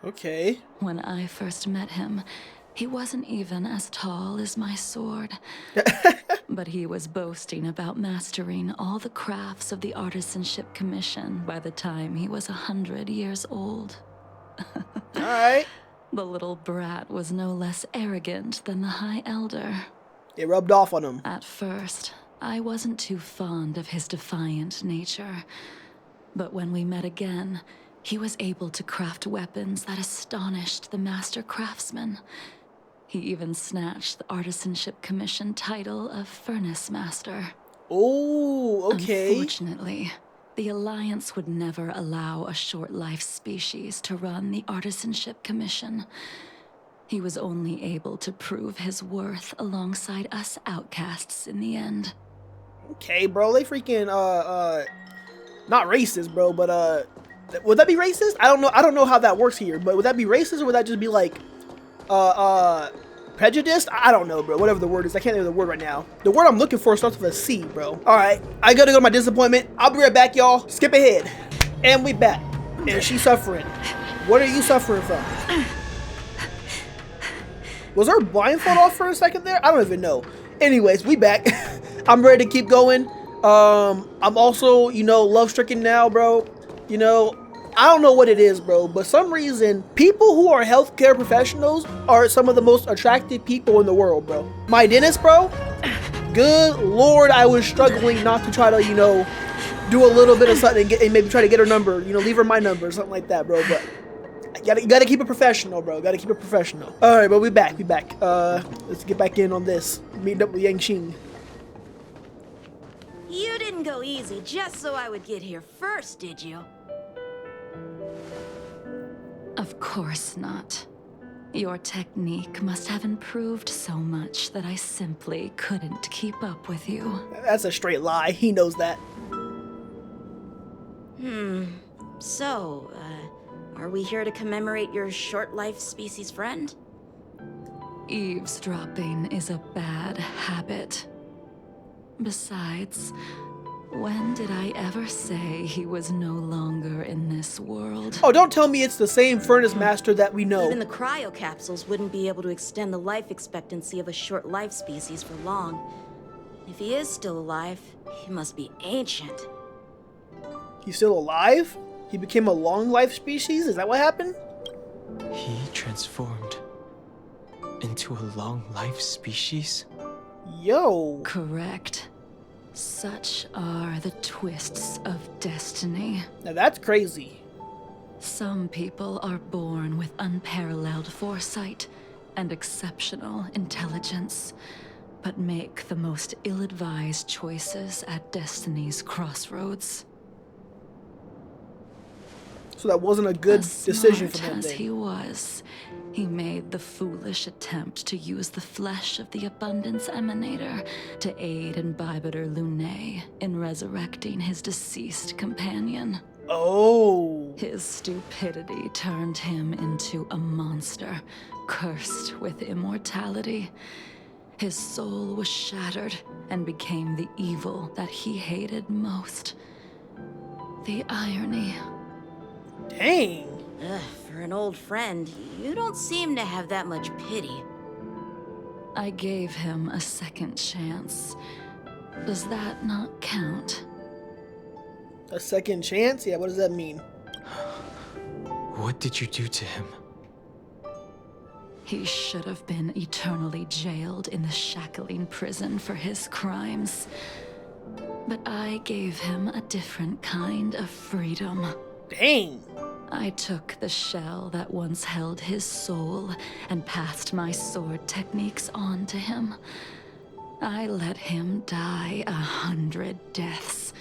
Okay. When I first met him, he wasn't even as tall as my sword. But he was boasting about mastering all the crafts of the Artisanship Commission by the time he was 100 years old. Alright. The little brat was no less arrogant than the High Elder. It rubbed off on him. At first, I wasn't too fond of his defiant nature. But when we met again, he was able to craft weapons that astonished the master craftsman. He even snatched the Artisanship Commission title of Furnace Master. Oh, okay. Unfortunately, the Alliance would never allow a short-life species to run the Artisanship Commission. He was only able to prove his worth alongside us outcasts in the end. Okay, bro, they freaking, not racist, bro, but, would that be racist? I don't know how that works here, but would that be racist or would that just be like, prejudiced? I don't know, bro. Whatever the word is. I can't think of the word right now. The word I'm looking for starts with a C, bro. Alright. I gotta go to my disappointment. I'll be right back, y'all. Skip ahead. And we back. And she's suffering. What are you suffering from? Was her blindfold off for a second there? I don't even know. Anyways, we back. I'm ready to keep going. I'm also, you know, love-stricken now, bro. You know, I don't know what it is, bro, but some reason people who are healthcare professionals are some of the most attractive people in the world, bro. My dentist, bro, good Lord, I was struggling not to try to, you know, do a little bit of something and maybe try to get her number, you know, leave her my number or something like that, bro. But you gotta keep it professional, bro. Gotta keep it professional. All right, but we back. Let's get back in on this. Meet up with Yanqing. You didn't go easy just so I would get here first, did you? Of course not. Your technique must have improved so much that I simply couldn't keep up with you. That's a straight lie. He knows that. So, are we here to commemorate your short-life species friend? Eavesdropping is a bad habit. Besides, when did I ever say he was no longer in this world? Oh, don't tell me it's the same furnace master that we know. Even the cryocapsules wouldn't be able to extend the life expectancy of a short-life species for long. If he is still alive, he must be ancient. He's still alive? He became a long life species? Is that what happened? He transformed into a long life species? Yo. Correct. Such are the twists of destiny. Now that's crazy. Some people are born with unparalleled foresight and exceptional intelligence, but make the most ill-advised choices at destiny's crossroads. So that wasn't a good decision for him As then. he was, he made the foolish attempt to use the flesh of the Abundance Emanator to aid Imbibitor Lunae in resurrecting his deceased companion. Oh. His stupidity turned him into a monster, cursed with immortality. His soul was shattered and became the evil that he hated most. The irony. Dang. Ugh, for an old friend, you don't seem to have that much pity. I gave him a second chance. Does that not count? A second chance? Yeah, what does that mean? What did you do to him? He should have been eternally jailed in the shackling prison for his crimes. But I gave him a different kind of freedom. Dang. I took the shell that once held his soul and passed my sword techniques on to him. I let him die 100 deaths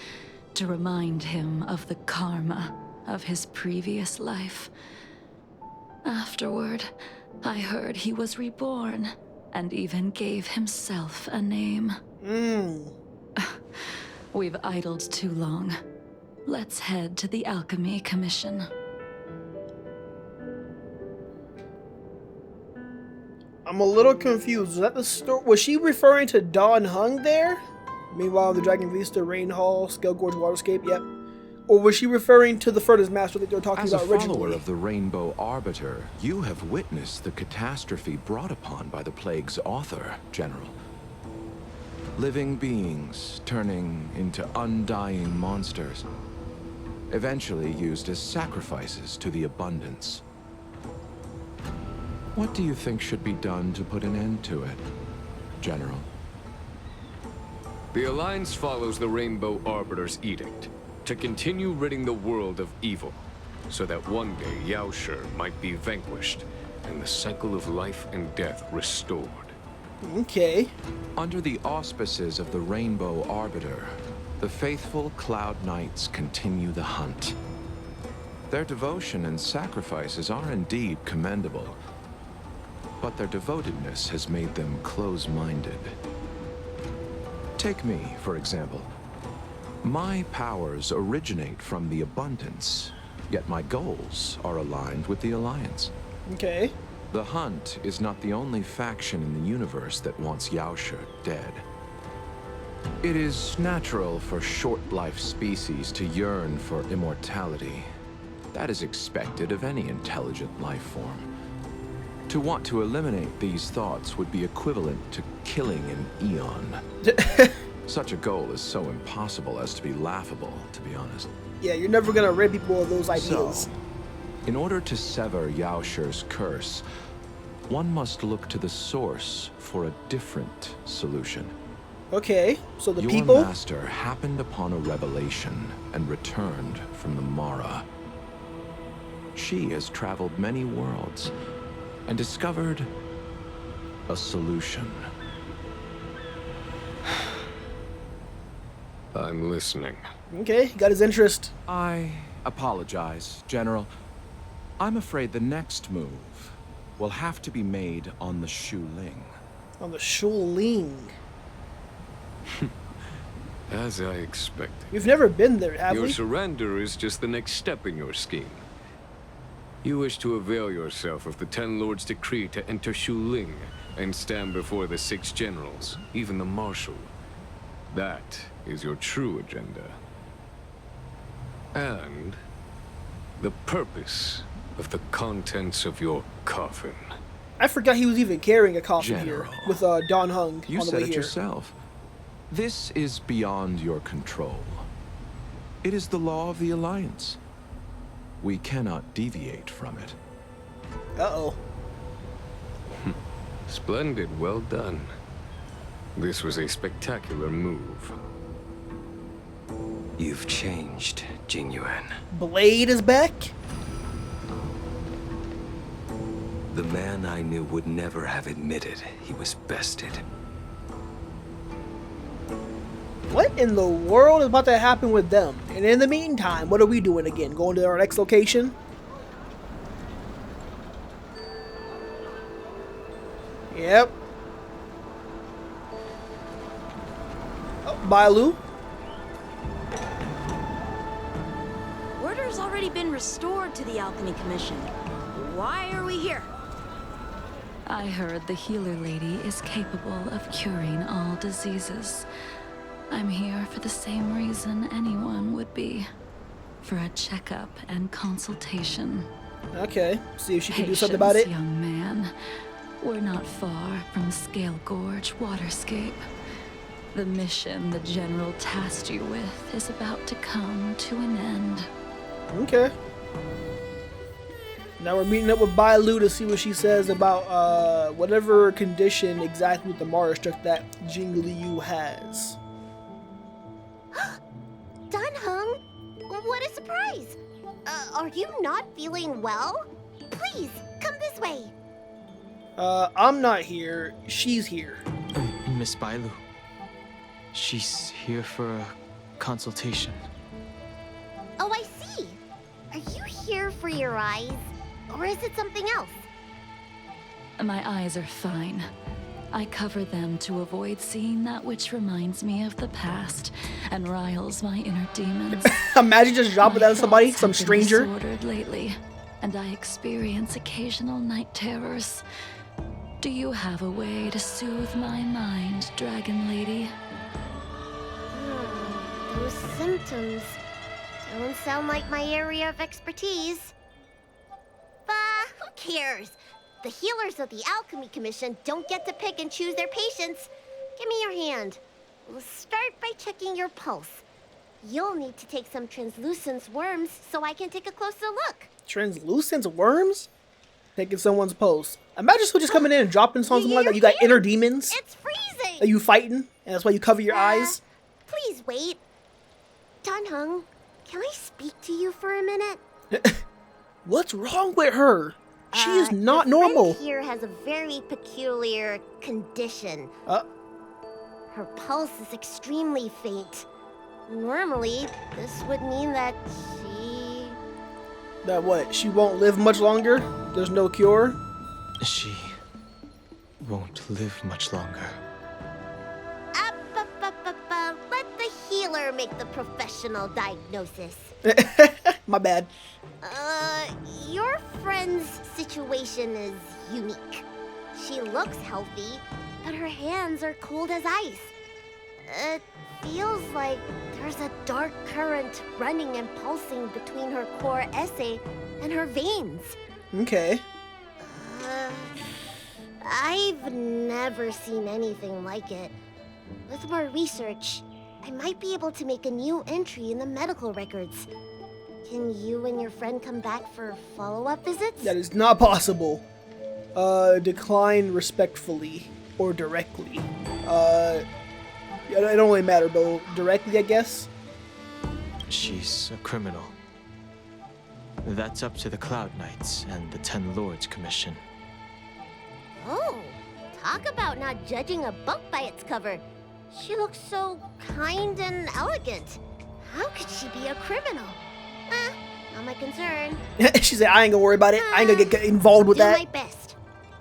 to remind him of the karma of his previous life. Afterward, I heard he was reborn and even gave himself a name. We've idled too long. Let's head to the Alchemy Commission. I'm a little confused. Was that the story? Was she referring to Dan Heng there? Meanwhile, the Dragon Vista, Rain Hall, Scale Gorge Waterscape, yep. Or was she referring to the Furnace Master that they were talking As about a originally? follower of the Rainbow Arbiter, you have witnessed the catastrophe brought upon by the plague's author, General. Living beings turning into undying monsters, eventually used as sacrifices to the Abundance. What do you think should be done to put an end to it, General? The Alliance follows the Rainbow Arbiter's edict to continue ridding the world of evil, so that one day Yaoshi might be vanquished and the cycle of life and death restored. Okay. Under the auspices of the Rainbow Arbiter, the faithful Cloud Knights continue the hunt. Their devotion and sacrifices are indeed commendable, but their devotedness has made them close-minded. Take me, for example. My powers originate from the Abundance, yet my goals are aligned with the Alliance. Okay. The Hunt is not the only faction in the universe that wants Yaoshi dead. It is natural for short-life species to yearn for immortality. That is expected of any intelligent life form. To want to eliminate these thoughts would be equivalent to killing an eon. Such a goal is so impossible as to be laughable, to be honest. Yeah, you're never gonna rid people of those ideas. So, in order to sever Yao Shi's curse, one must look to the source for a different solution. Okay, so the Your people? master happened upon a revelation and returned from the Mara. She has traveled many worlds and discovered a solution. I'm listening. Okay, he got his interest. I apologize, General. I'm afraid the next move will have to be made on the Shu Ling. On the Shu Ling. As I expected. We've never been there, have Your we? surrender is just the next step in your scheme. You wish to avail yourself of the Ten Lords' decree to enter Shu Ling and stand before the 6 generals, even the Marshal. That is your true agenda. And the purpose of the contents of your coffin. I forgot he was even carrying a coffin General, here with Don Hung You on the said way it here. yourself. This is beyond your control. It is the law of the Alliance. We cannot deviate from it. Uh-oh. Splendid, well done. This was a spectacular move. You've changed, Jingliu. Blade is back? The man I knew would never have admitted he was bested. What in the world is about to happen with them? And in the meantime, what are we doing again? Going to our next location? Yep. Oh, Bailu. Order's already been restored to the Alchemy Commission. Why are we here? I heard the healer lady is capable of curing all diseases. I'm here for the same reason anyone would be. For a checkup and consultation. Okay, see if she can do something about it. Young man. We're not far from Scale Gorge Waterscape. The mission the General tasked you with is about to come to an end. Okay. Now we're meeting up with Bailu to see what she says about whatever condition exactly with the Mara struck that Jingliu has. Dan Heng? What a surprise! Are you not feeling well? Please, come this way. I'm not here. She's here. Miss Bailu. She's here for a consultation. Oh, I see. Are you here for your eyes? Or is it something else? My eyes are fine. I cover them to avoid seeing that which reminds me of the past and riles my inner demons. Imagine just dropping that on somebody, some stranger. Disordered lately, and I experience occasional night terrors. Do you have a way to soothe my mind, Dragon Lady? Those symptoms don't sound like my area of expertise. Who cares? The healers of the Alchemy Commission don't get to pick and choose their patients. Give me your hand. We'll start by checking your pulse. You'll need to take some translucent worms so I can take a closer look. Translucent worms? Taking someone's pulse. Imagine someone just coming in and dropping something like that. You got inner demons It's freezing! that you fighting, and that's why you cover your eyes. Please wait. Dan Heng, can I speak to you for a minute? What's wrong with her? She is not your friend normal. here has a very peculiar condition. Her pulse is extremely faint. Normally, this would mean that she... That what? She won't live much longer? There's no cure? She won't live much longer. Let the healer make the professional diagnosis. My bad. Your friend's situation is unique. She looks healthy, but her hands are cold as ice. It feels like there's a dark current running and pulsing between her core esse and her veins. Okay. I've never seen anything like it. With more research, I might be able to make a new entry in the medical records. Can you and your friend come back for follow-up visits? That is not possible. Decline respectfully or directly. It don't really matter, though. Directly, I guess. She's a criminal. That's up to the Cloud Knights and the Ten Lords Commission. Oh, talk about not judging a book by its cover. She looks so kind and elegant. How could she be a criminal? Not my concern. She said, I ain't gonna worry about it. I ain't gonna get involved with that. Do my best.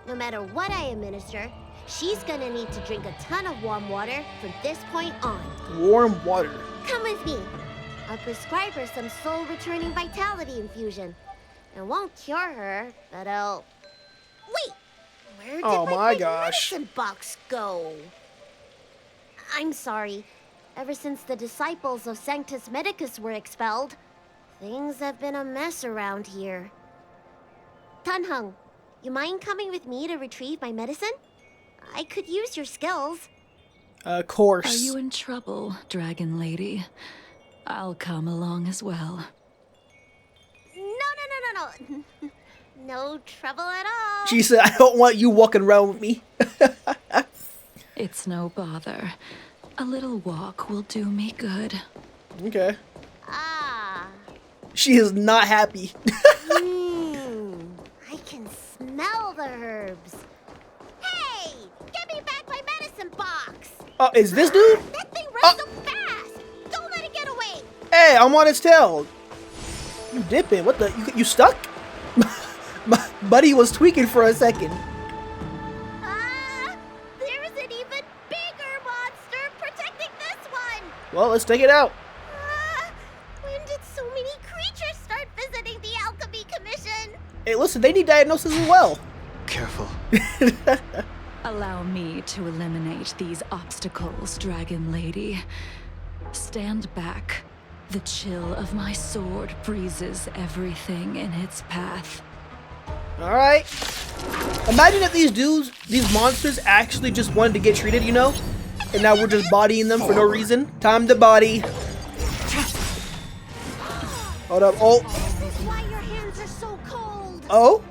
No matter what I administer, she's gonna need to drink a ton of warm water from this point on. Warm water. Come with me. I'll prescribe her some soul-returning vitality infusion. It won't cure her, but I'll... Wait! Where did my medicine box go? I'm sorry. Ever since the disciples of Sanctus Medicus were expelled, things have been a mess around here. Tanhung, you mind coming with me to retrieve my medicine? I could use your skills. Of course. Are you in trouble, Dragon Lady? I'll come along as well. No. No trouble at all. She said, I don't want you walking around with me. It's no bother. A little walk will do me good. Okay. Ah. She is not happy. I can smell the herbs. Hey! Give me back my medicine box! Oh, is this dude? That thing runs so fast! Don't let it get away! Hey, I'm on its tail. You dipping? What the? You stuck? My buddy was tweaking for a second. There's an even bigger monster protecting this one! Well, let's take it out. When did so many creatures start visiting the Alchemy Commission? Hey, listen, they need diagnosis as well. Careful. Allow me to eliminate these obstacles, Dragon Lady. Stand back. The chill of my sword freezes everything in its path. Alright. Imagine if these monsters actually just wanted to get treated, you know? And now we're just bodying them for no reason. Time to body. Hold up. Oh. This is why your hands are so cold. Oh?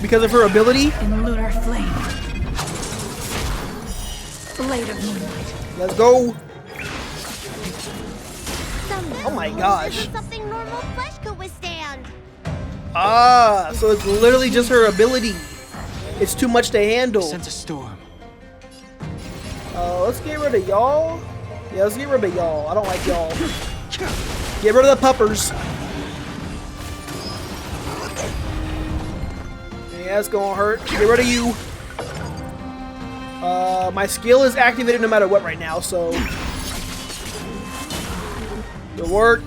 Because of her ability? In lunar flame. Blade of moonlight. Let's go. Somehow Oh my this gosh. isn't something normal flesh could withstand. Ah, so it's literally just her ability. It's too much to handle. Sense a storm. Let's get rid of y'all. Yeah, let's get rid of y'all. I don't like y'all. Get rid of the puppers. Yeah, that's gonna hurt. Get rid of you. My skill is activated no matter what right now, so good work.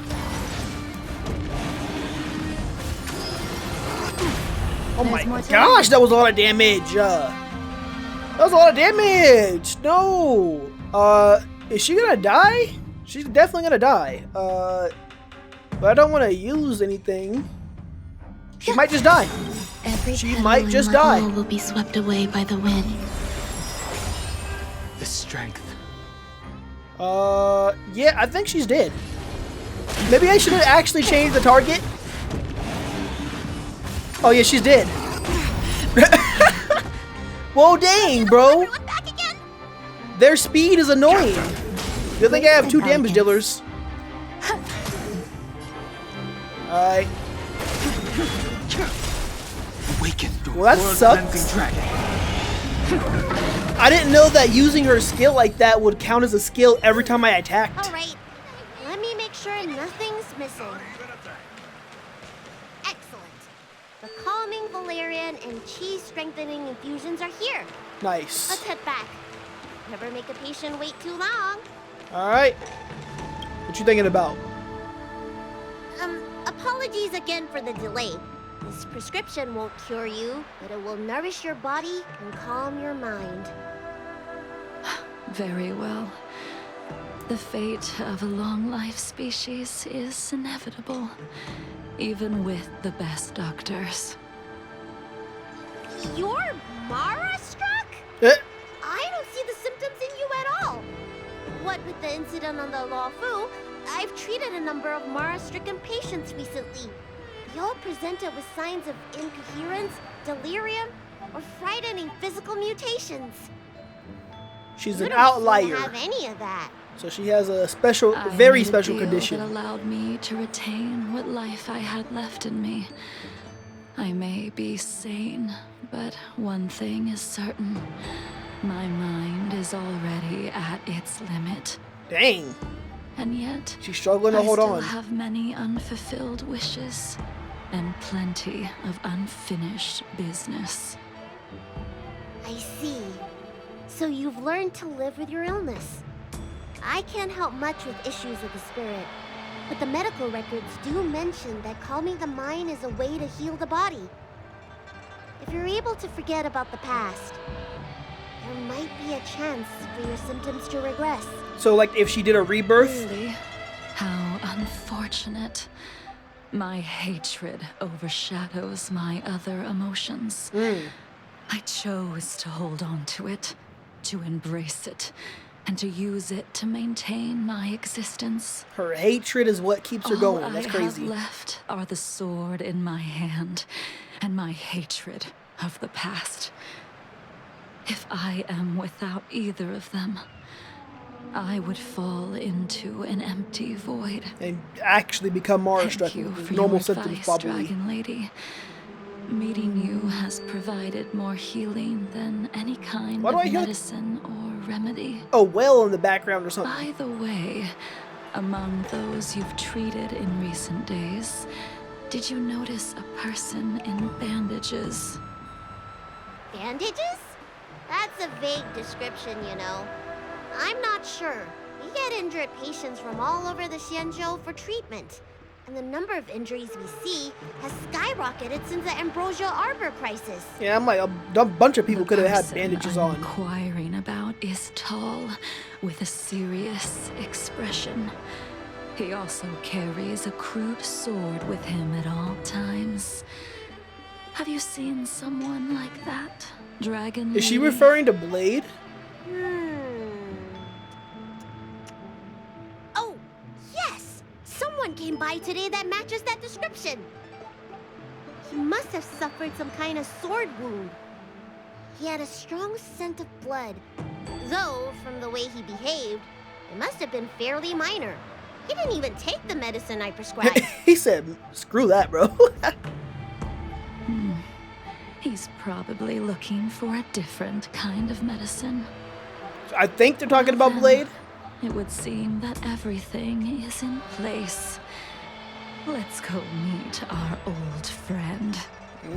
Oh my gosh, that was a lot of damage. That was a lot of damage. No. Is she gonna die? She's definitely gonna die. But I don't want to use anything. She might just die. She might just die. Will be swept away by the wind. The strength. Yeah, I think she's dead. Maybe I should have actually changed the target. Oh yeah, she's dead. Whoa, dang, bro. Their speed is annoying. Good thing I have 2 damage dealers. Alright. Well, that sucks. I didn't know that using her skill like that would count as a skill every time I attacked. Alright, let me make sure nothing's missing. Excellent. The calming valerian and chi strengthening infusions are here. Nice. Let's head back. Never make a patient wait too long. Alright. What you thinking about? Apologies again for the delay. This prescription won't cure you, but it will nourish your body and calm your mind. Very well. The fate of a long-life species is inevitable, even with the best doctors. You're Mara struck? Eh. I don't see the symptoms in what with the incident on the Law Fu, I've treated a number of Mara-stricken patients recently. They all presented with signs of incoherence, delirium, or frightening physical mutations. She's an You don't outlier. have any of that. So she has a special, very special That condition. allowed me to retain what life I had left in me. I may be sane, but one thing is certain. My mind is already at its limit. Dang. And yet, She's struggling to hold I still on. have many unfulfilled wishes and plenty of unfinished business. I see. So you've learned to live with your illness. I can't help much with issues of the spirit, but the medical records do mention that calming the mind is a way to heal the body. If you're able to forget about the past, there might be a chance for your symptoms to regress. So, like, if she did a rebirth? Really? How unfortunate. My hatred overshadows my other emotions. I chose to hold on to it, to embrace it, and to use it to maintain my existence. Her hatred is what keeps her going. That's All I crazy. have left are the sword in my hand and my hatred of the past. If I am without either of them, I would fall into an empty void. And actually become Mara Thank struck you with for normal your symptoms, advice, probably. Dragon Lady. Meeting you has provided more healing than any kind Why do of I hear- medicine or remedy. A whale in the background or something. By the way, among those you've treated in recent days, did you notice a person in bandages? Bandages? That's a vague description, you know. I'm not sure. We get injured patients from all over the Xianzhou for treatment. And the number of injuries we see has skyrocketed since the Ambrosia Arbor crisis. Yeah, I'm like, a bunch of people The could have had person bandages I'm on. inquiring about is tall, with a serious expression. He also carries a crude sword with him at all times. Have you seen someone like that, Dragon Is she Lady? referring to Blade? Oh, yes! Someone came by today that matches that description. He must have suffered some kind of sword wound. He had a strong scent of blood, though from the way he behaved, it must have been fairly minor. He didn't even take the medicine I prescribed. He said, screw that, bro. He's probably looking for a different kind of medicine. I think they're talking about Blade. It would seem that everything is in place. Let's go meet our old friend.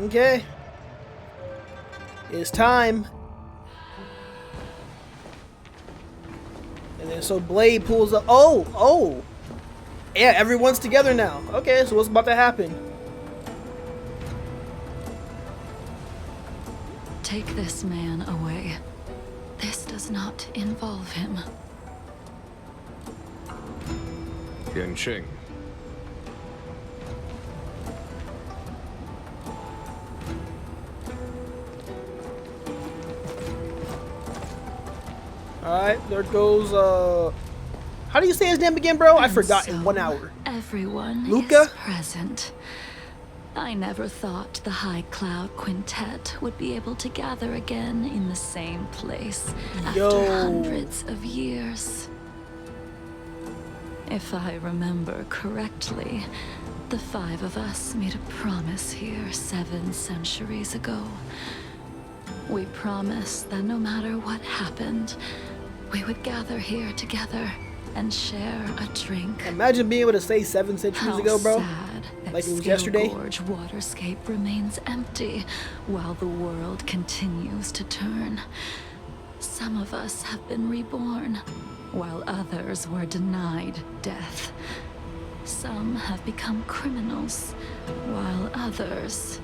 Okay. It's time. And then so Blade pulls up. Oh! Yeah, everyone's together now. Okay, so what's about to happen? Take this man away. This does not involve him. Yanqing. Alright, there goes, how do you say his name again, bro? I And forgot in so 1 hour. Everyone Luca? is present. I never thought the High Cloud Quintet would be able to gather again in the same place Yo. after hundreds of years. If I remember correctly, the 5 of us made a promise here 7 centuries ago. We promised that no matter what happened, we would gather here together and share a drink. Imagine being able to say 7 centuries How ago, bro. sad that Like it was Scale yesterday. Gorge waterscape remains empty while the world continues to turn. Some of us have been reborn, while others were denied death. Some have become criminals, while others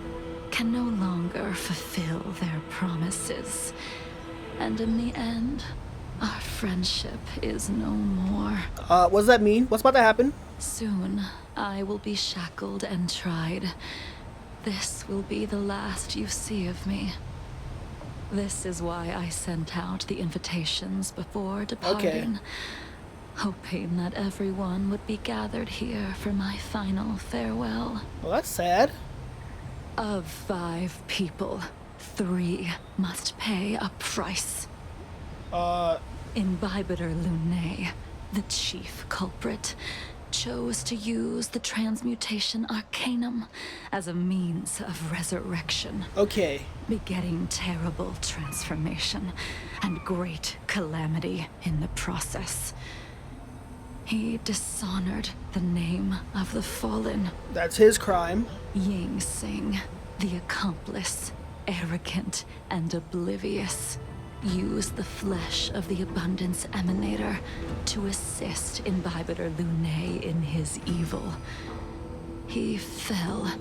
can no longer fulfill their promises. And in the end, our friendship is no more. What does that mean? What's about to happen? Soon, I will be shackled and tried. This will be the last you see of me. This is why I sent out the invitations before departing. hoping that everyone would be gathered here for my final farewell. Well, that's sad. Of 5 people, 3 must pay a price. Imbibitor Lunae, the chief culprit, chose to use the transmutation arcanum as a means of resurrection. Okay. Begetting terrible transformation and great calamity in the process. He dishonored the name of the fallen. That's his crime. Ying Sing, the accomplice, arrogant and oblivious, used the flesh of the Abundance Emanator to assist Imbibitor Lunae in his evil. He fell,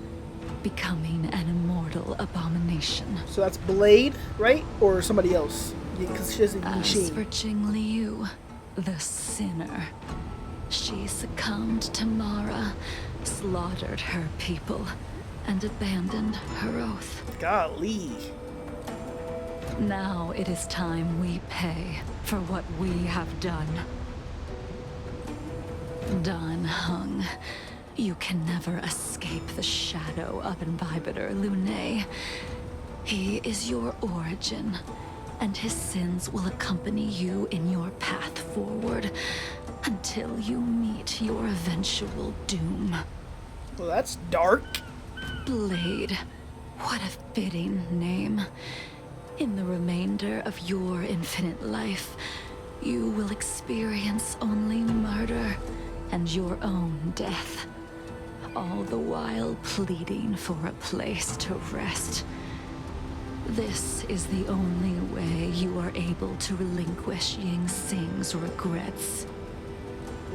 becoming an immortal abomination. So that's Blade, right? Or somebody else? Because she doesn't As for Jingliu, the sinner, she succumbed to Mara, slaughtered her people, and abandoned her oath. Golly. Now it is time we pay for what we have done. Dan Heng, you can never escape the shadow of Imbibitor Lunae. He is your origin, and his sins will accompany you in your path forward until you meet your eventual doom. Well, that's dark. Blade, what a fitting name. In the remainder of your infinite life, you will experience only murder and your own death, all the while pleading for a place to rest. This is the only way you are able to relinquish Ying Sing's regrets.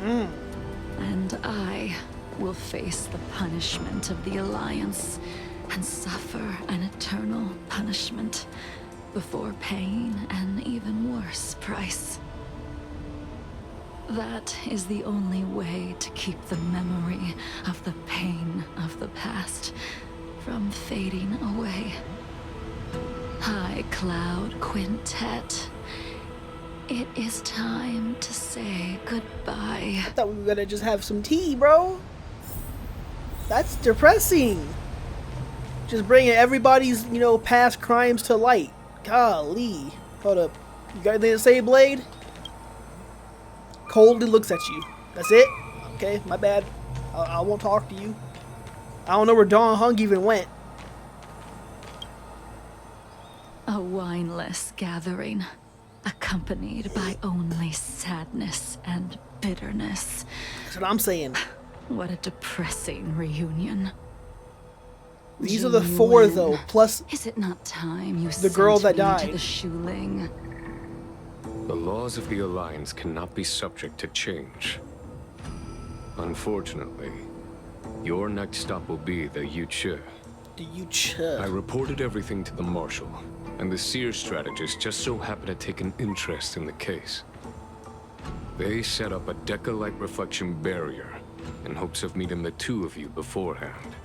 And I will face the punishment of the Alliance and suffer an eternal punishment before paying an even worse price. That is the only way to keep the memory of the pain of the past from fading away. High Cloud Quintet, it is time to say goodbye. I thought we were gonna just have some tea, bro. That's depressing. Just bringing everybody's, past crimes to light. Golly. Hold up. You got anything to say, Blade? Coldly looks at you. That's it? Okay, my bad. I won't talk to you. I don't know where Dan Heng even went. A wineless gathering, accompanied by only sadness and bitterness. That's what I'm saying. What a depressing reunion. These are the 4 though, plus is it not time you the girl that sent me died. to the Shuling? The laws of the Alliance cannot be subject to change. Unfortunately, your next stop will be the Yuchi. I reported everything to the Marshal, and the Seer strategist just so happened to take an interest in the case. They set up a Deca-like reflection barrier in hopes of meeting the 2 of you beforehand.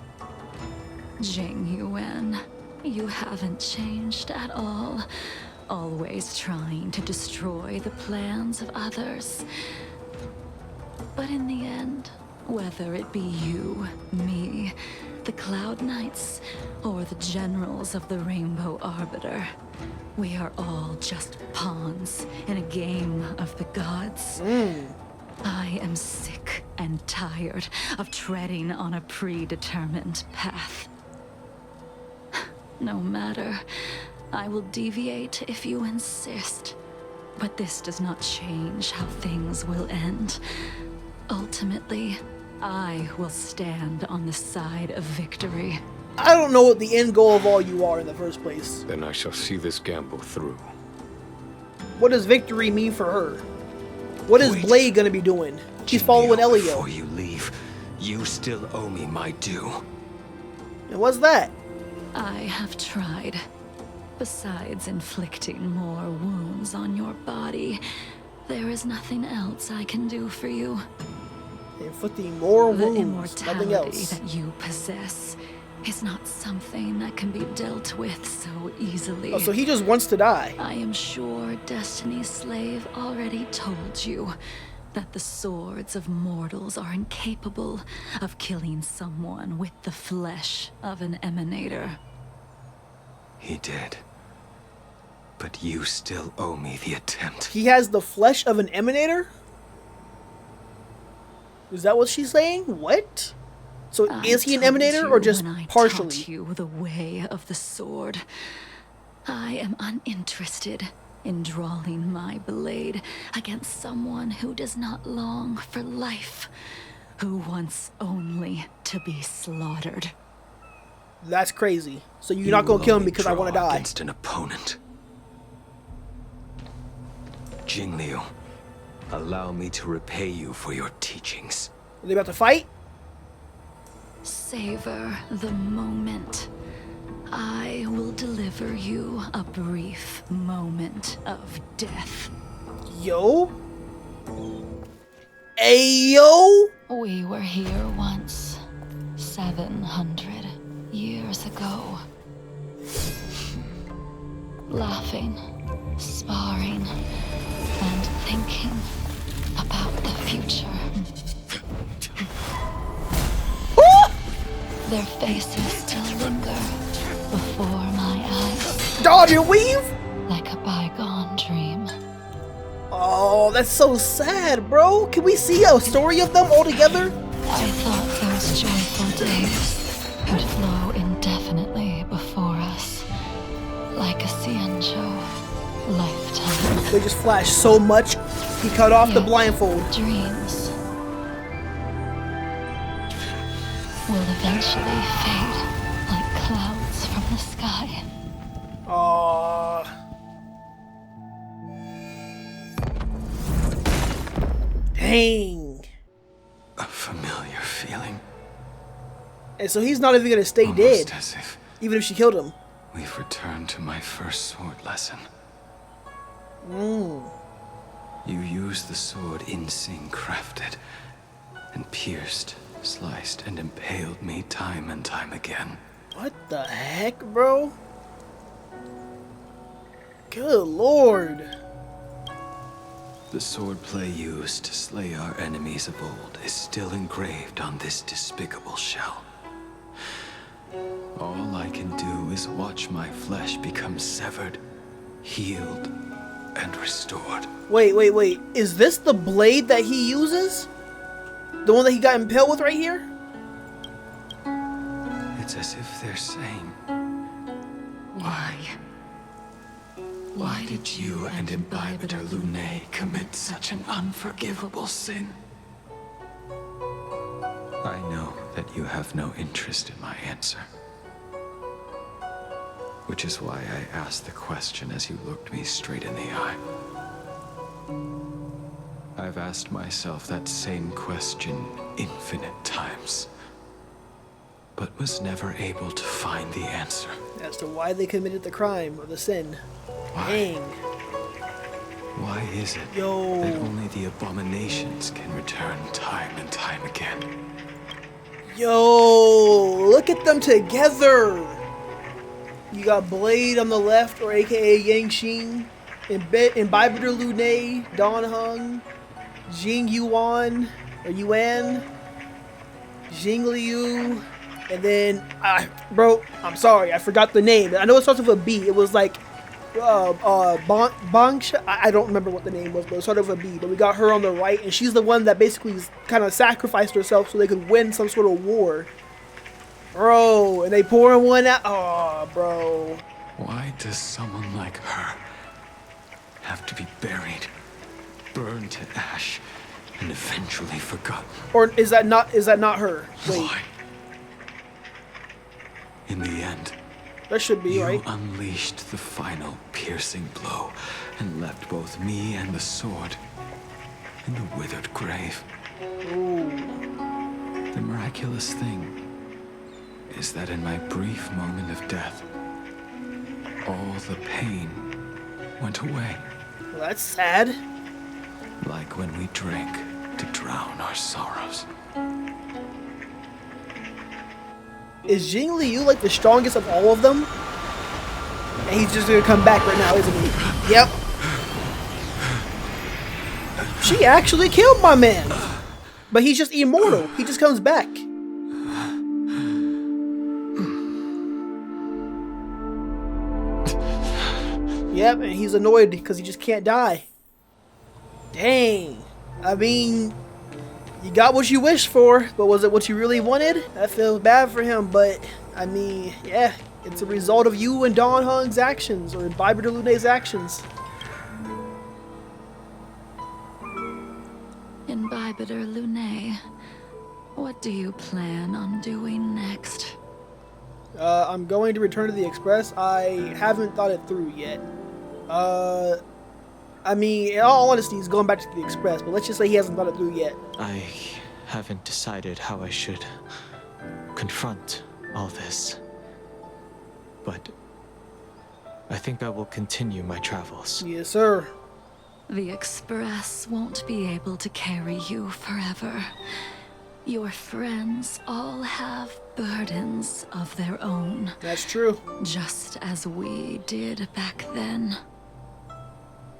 Jing Yuan, you haven't changed at all. Always trying to destroy the plans of others. But in the end, whether it be you, me, the Cloud Knights, or the generals of the Rainbow Arbiter, we are all just pawns in a game of the gods. I am sick and tired of treading on a predetermined path. No matter, I will deviate if you insist. But this does not change how things will end. Ultimately, I will stand on the side of victory. I don't know what the end goal of all you are in the first place. Then I shall see this gamble through. What does victory mean for her? What is Blade gonna be doing? She's following Elio. Before you leave, you still owe me my due. And what's that? I have tried. Besides inflicting more wounds on your body, there is nothing else I can do for you. Inflicting more The wounds, nothing immortality else. that you possess is not something that can be dealt with so easily. Oh, so he just wants to die. I am sure Destiny's Slave already told you, that the swords of mortals are incapable of killing someone with the flesh of an emanator. He did. But you still owe me the attempt. He has the flesh of an emanator? Is that what she's saying? What? So is he an emanator or just partially? I taught you the way of the sword. I am uninterested in drawing my blade against someone who does not long for life, who wants only to be slaughtered. That's crazy. So you're not gonna kill him because I want to die. Against an opponent. Jingliu, allow me to repay you for your teachings. Are they about to fight? Savor the moment. I will deliver you a brief moment of death. Yo? Ayo? We were here once, 700 years ago. Laughing, sparring, and thinking about the future. Their faces still linger before my eyes. Dodge and weave? Like a bygone dream. Oh, that's so sad, bro. Can we see a story of them all together? I thought those joyful days would flow indefinitely before us. Like a Ciancho lifetime. They just flashed so much, he cut off the blindfold. Dreams will eventually fade like clouds from the sky. Aww. Dang. A familiar feeling. And so he's not even gonna stay Almost dead, as if even if she killed him. we've returned to my first sword lesson. You used the sword Insing crafted, and pierced, sliced, and impaled me time and time again. What the heck, bro? Good lord. The swordplay used to slay our enemies of old is still engraved on this despicable shell. All I can do is watch my flesh become severed, healed, and restored. Wait. Is this the blade that he uses? The one that he got impaled with right here? It's as if they're saying, Why? why did you and Imbibitor Lunae commit such an unforgivable sin? I know that you have no interest in my answer. Which is why I asked the question as you looked me straight in the eye. I've asked myself that same question infinite times, but was never able to find the answer. As to why they committed the crime or the sin. Dang. Why is it that only the abominations can return time and time again? Yo, look at them together. You got Blade on the left, or aka Yangxing, Imbibitor Lunae, Dan Heng, Jing Yuan, or Yuan, Jingliu, and then, bro, I'm sorry, I forgot the name. I know it starts with a B. It was like, Bangsha. I don't remember what the name was, but it started with a B. But we got her on the right, and she's the one that basically kind of sacrificed herself so they could win some sort of war. Bro, and they pouring one out. Oh, bro. Why does someone like her have to be buried, burned to ash, and eventually forgotten? Or is that not her? Wait. Why? In the end, That should be right. You unleashed the final piercing blow and left both me and the sword in a withered grave. Ooh. The miraculous thing is that in my brief moment of death, all the pain went away. Well, that's sad. Like when we drink to drown our sorrows. Is Jingliu like the strongest of all of them? And he's just gonna come back right now, isn't he? Yep. She actually killed my man. But he's just immortal. He just comes back. Yep, and he's annoyed because he just can't die. Dang. I mean, you got what you wished for, but was it what you really wanted? I feel bad for him, but I mean, yeah, it's a result of you and Dan Heng's actions, or Imbiber de Lune's actions. Imbiber de Lune, what do you plan on doing next? I'm going to return to the Express. I haven't thought it through yet. I mean, in all honesty, he's going back to the Express, but let's just say he hasn't thought it through yet. I haven't decided how I should confront all this. But I think I will continue my travels. Yes, sir. The Express won't be able to carry you forever. Your friends all have burdens of their own. That's true. Just as we did back then.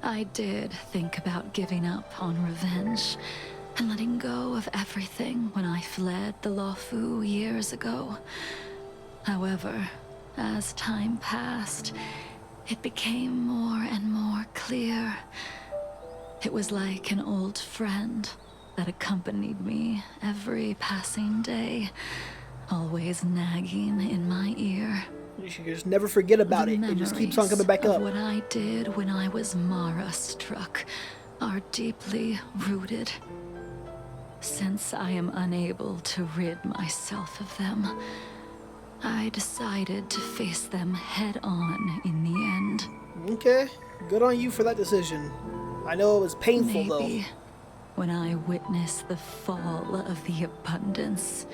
I did think about giving up on revenge and letting go of everything when I fled the Luofu years ago. However, as time passed, it became more and more clear. It was like an old friend that accompanied me every passing day, always nagging in my ear. You should just never forget about it. It just keeps on coming back up. What I did when I was Mara struck are deeply rooted. Since I am unable to rid myself of them, I decided to face them head on in the end. Okay, good on you for that decision. I know it was painful Maybe when I witness the fall of the abundance,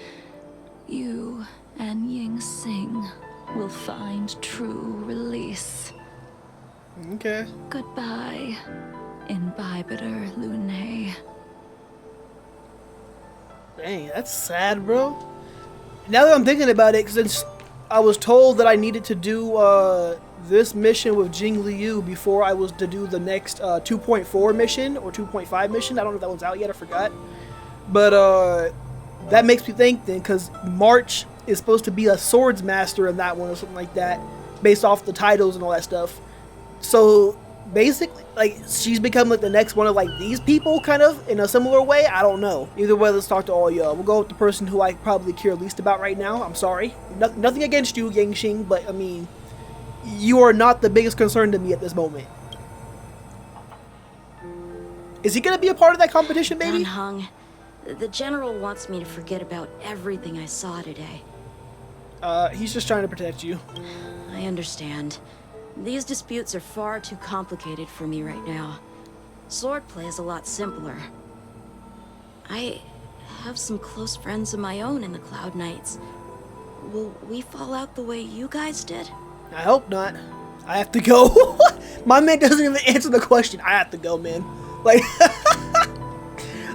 you and Ying Sing will find true release. though. Okay. Goodbye, Imbiber Lune. Dang, that's sad, bro. Now that I'm thinking about it, since I was told that I needed to do this mission with Jingliu before I was to do the next 2.4 mission or 2.5 mission. I don't know if that one's out yet, I forgot. But that makes me think then, because March is supposed to be a swords master in that one or something like that, based off the titles and all that stuff. So basically, like, she's become like the next one of like these people, kind of in a similar way. I don't know. Either way, let's talk to all y'all. We'll go with the person who I probably care least about right now. I'm sorry, nothing against you, Yingxing, but I mean, you are not the biggest concern to me at this moment. Is he gonna be a part of that competition, baby? Dan Heng, the General wants me to forget about everything I saw today. He's just trying to protect you. I understand. These disputes are far too complicated for me right now. Swordplay is a lot simpler. I have some close friends of my own in the Cloud Knights. Will we fall out the way you guys did? I hope not. I have to go. My man doesn't even answer the question. I have to go, man. Like,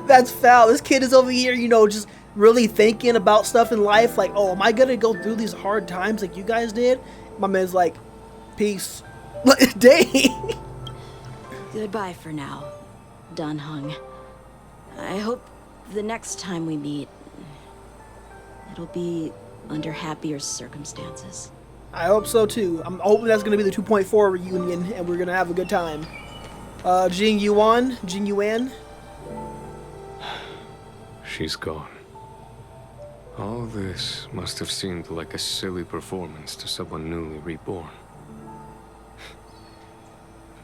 that's foul. This kid is over here, you know, just really thinking about stuff in life. Like, oh, am I gonna go through these hard times like you guys did? My man's like, peace. Like, dang. Goodbye for now, Dan Heng. I hope the next time we meet, it'll be under happier circumstances. I hope so too. I'm hoping that's gonna be the 2.4 reunion and we're gonna have a good time. Jingyuan. She's gone. All this must have seemed like a silly performance to someone newly reborn.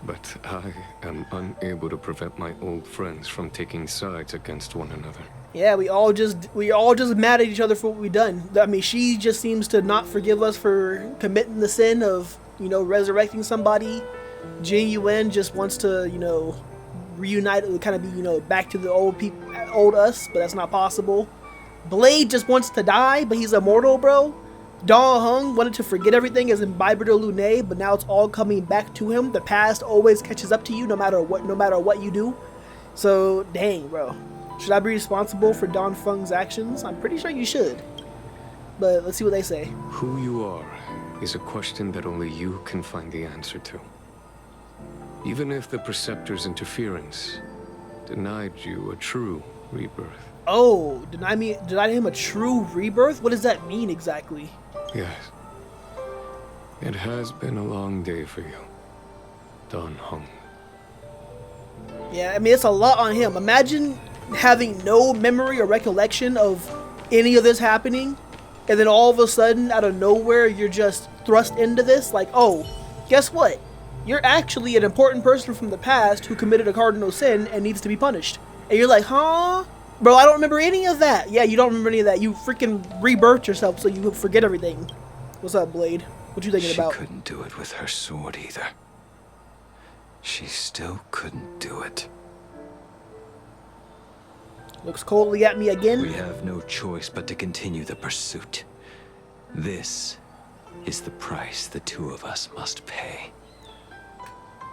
But I am unable to prevent my old friends from taking sides against one another. Yeah, we all just mad at each other for what we done. I mean, she just seems to not forgive us for committing the sin of, you know, resurrecting somebody. Jingyuan just wants to, you know, reunite, kind of be, you know, back to the old us, but that's not possible. Blade just wants to die, but he's immortal, bro. Dan Heng wanted to forget everything as Imbiber de Lune, but now it's all coming back to him. The past always catches up to you, no matter what you do. So, dang, bro. Should I be responsible for Dan Feng's actions? I'm pretty sure you should. But let's see what they say. Who you are is a question that only you can find the answer to. Even if the Preceptor's interference denied you a true rebirth. Oh, denied him a true rebirth? What does that mean exactly? Yes. It has been a long day for you, Dan Heng. Yeah, I mean, it's a lot on him. Imagine having no memory or recollection of any of this happening, and then all of a sudden, out of nowhere, you're just thrust into this. Like, oh, guess what? You're actually an important person from the past who committed a cardinal sin and needs to be punished. And you're like, huh? Bro, I don't remember any of that. Yeah, you don't remember any of that. You freaking rebirthed yourself so you forget everything. What's up, Blade? What you thinking about? She couldn't do it with her sword either. She still couldn't do it. Looks coldly at me again. We have no choice but to continue the pursuit. This is the price the two of us must pay.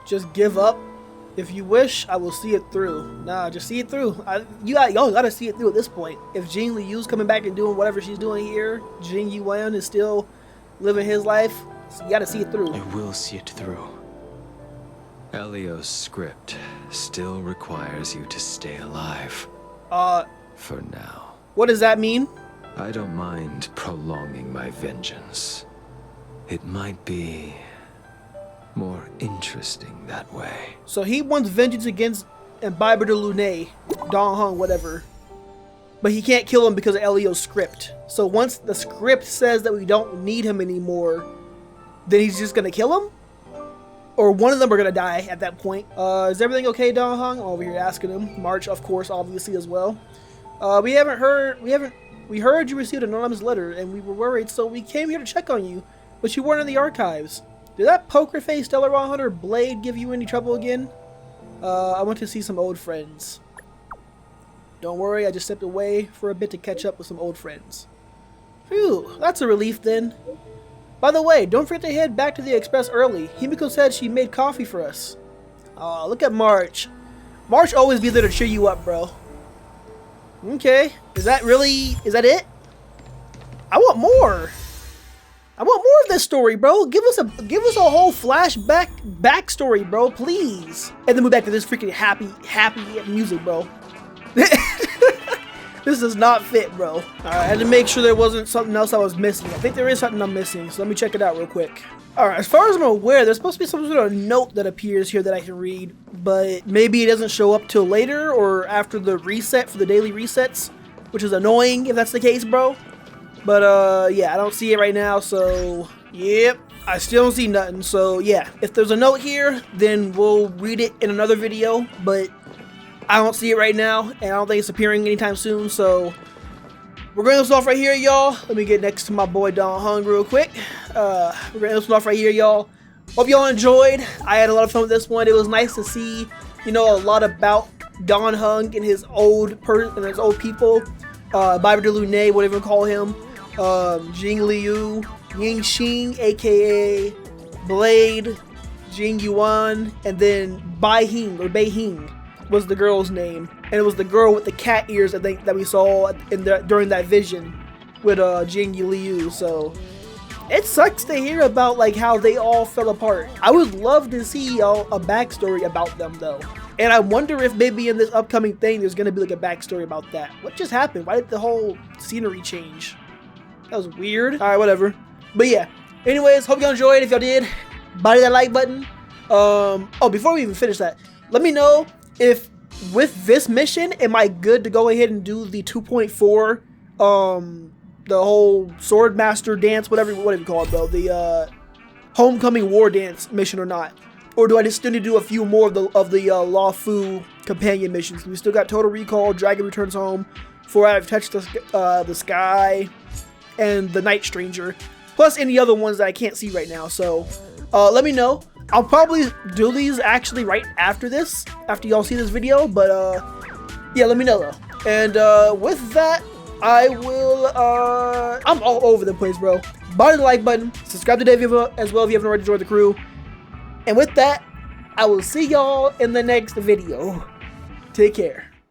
Just give up. If you wish, I will see it through. Nah, just see it through. Y'all gotta see it through at this point. If Jingliu's coming back and doing whatever she's doing here, Jingliu is still living his life, so you gotta see it through. I will see it through. Elio's script still requires you to stay alive. For now. What does that mean? I don't mind prolonging my vengeance. It might be more interesting that way. So he wants vengeance against Imbiber de Lune, Dan Heng, whatever. But he can't kill him because of Elio's script. So once the script says that we don't need him anymore, then he's just gonna kill him? Or one of them are gonna die at that point. Is everything okay, Dan Heng? I'm over here asking him. March, of course, obviously as well. We heard you received an anonymous letter and we were worried, so we came here to check on you, but you weren't in the archives. Did that poker-faced Stellar Hunter Blade give you any trouble again? I went to see some old friends. Don't worry, I just stepped away for a bit to catch up with some old friends. Phew, that's a relief then. By the way, don't forget to head back to the Express early. Himiko said she made coffee for us. Oh, look at March. March always be there to cheer you up, bro. Okay, is that it? I want more. I want more of this story, bro. Give us a whole flashback backstory, bro, please. And then move back to this freaking happy music, bro. This does not fit, bro. Alright, I had to make sure there wasn't something else I was missing. I think there is something I'm missing, so let me check it out real quick. Alright, as far as I'm aware, there's supposed to be some sort of note that appears here that I can read, but maybe it doesn't show up till later or after the reset for the daily resets, which is annoying if that's the case, bro. But, yeah, I don't see it right now, so, yep, I still don't see nothing. So, yeah, if there's a note here, then we'll read it in another video, but I don't see it right now, and I don't think it's appearing anytime soon, so we're going to end this off right here, y'all. Let me get next to my boy Dan Heng real quick. We're going to end this off right here, y'all. Hope y'all enjoyed. I had a lot of fun with this one. It was nice to see, you know, a lot about Dan Heng and his old people. Imbiber de Lune, whatever you call him. Jingliu, Yingxing, aka Blade, Jingyuan, and then Beihing was the girl's name, and it was the girl with the cat ears I think that we saw during that vision with Jingliu. So it sucks to hear about like how they all fell apart. I would love to see a backstory about them though, and I wonder if maybe in this upcoming thing there's gonna be like a backstory about that. What just happened? Why did the whole scenery change? That was weird. Alright, whatever. But yeah. Anyways, hope y'all enjoyed. If y'all did, body that like button. Oh, before we even finish that, let me know if with this mission, am I good to go ahead and do the 2.4, the whole Sword Master dance, whatever you call it, bro. The Homecoming War Dance mission or not. Or do I just still need to do a few more of the Law Fu companion missions? We still got Total Recall, Dragon Returns Home, 4 I've Touched the Sky, and the Night Stranger, plus any other ones that I can't see right now. So let me know. I'll probably do these actually right after this, after y'all see this video, but yeah, let me know though. And with that, I will I'm all over the place, bro. Body the like button, subscribe today as well if you haven't already joined the crew. And with that, I will see y'all in the next video. Take care.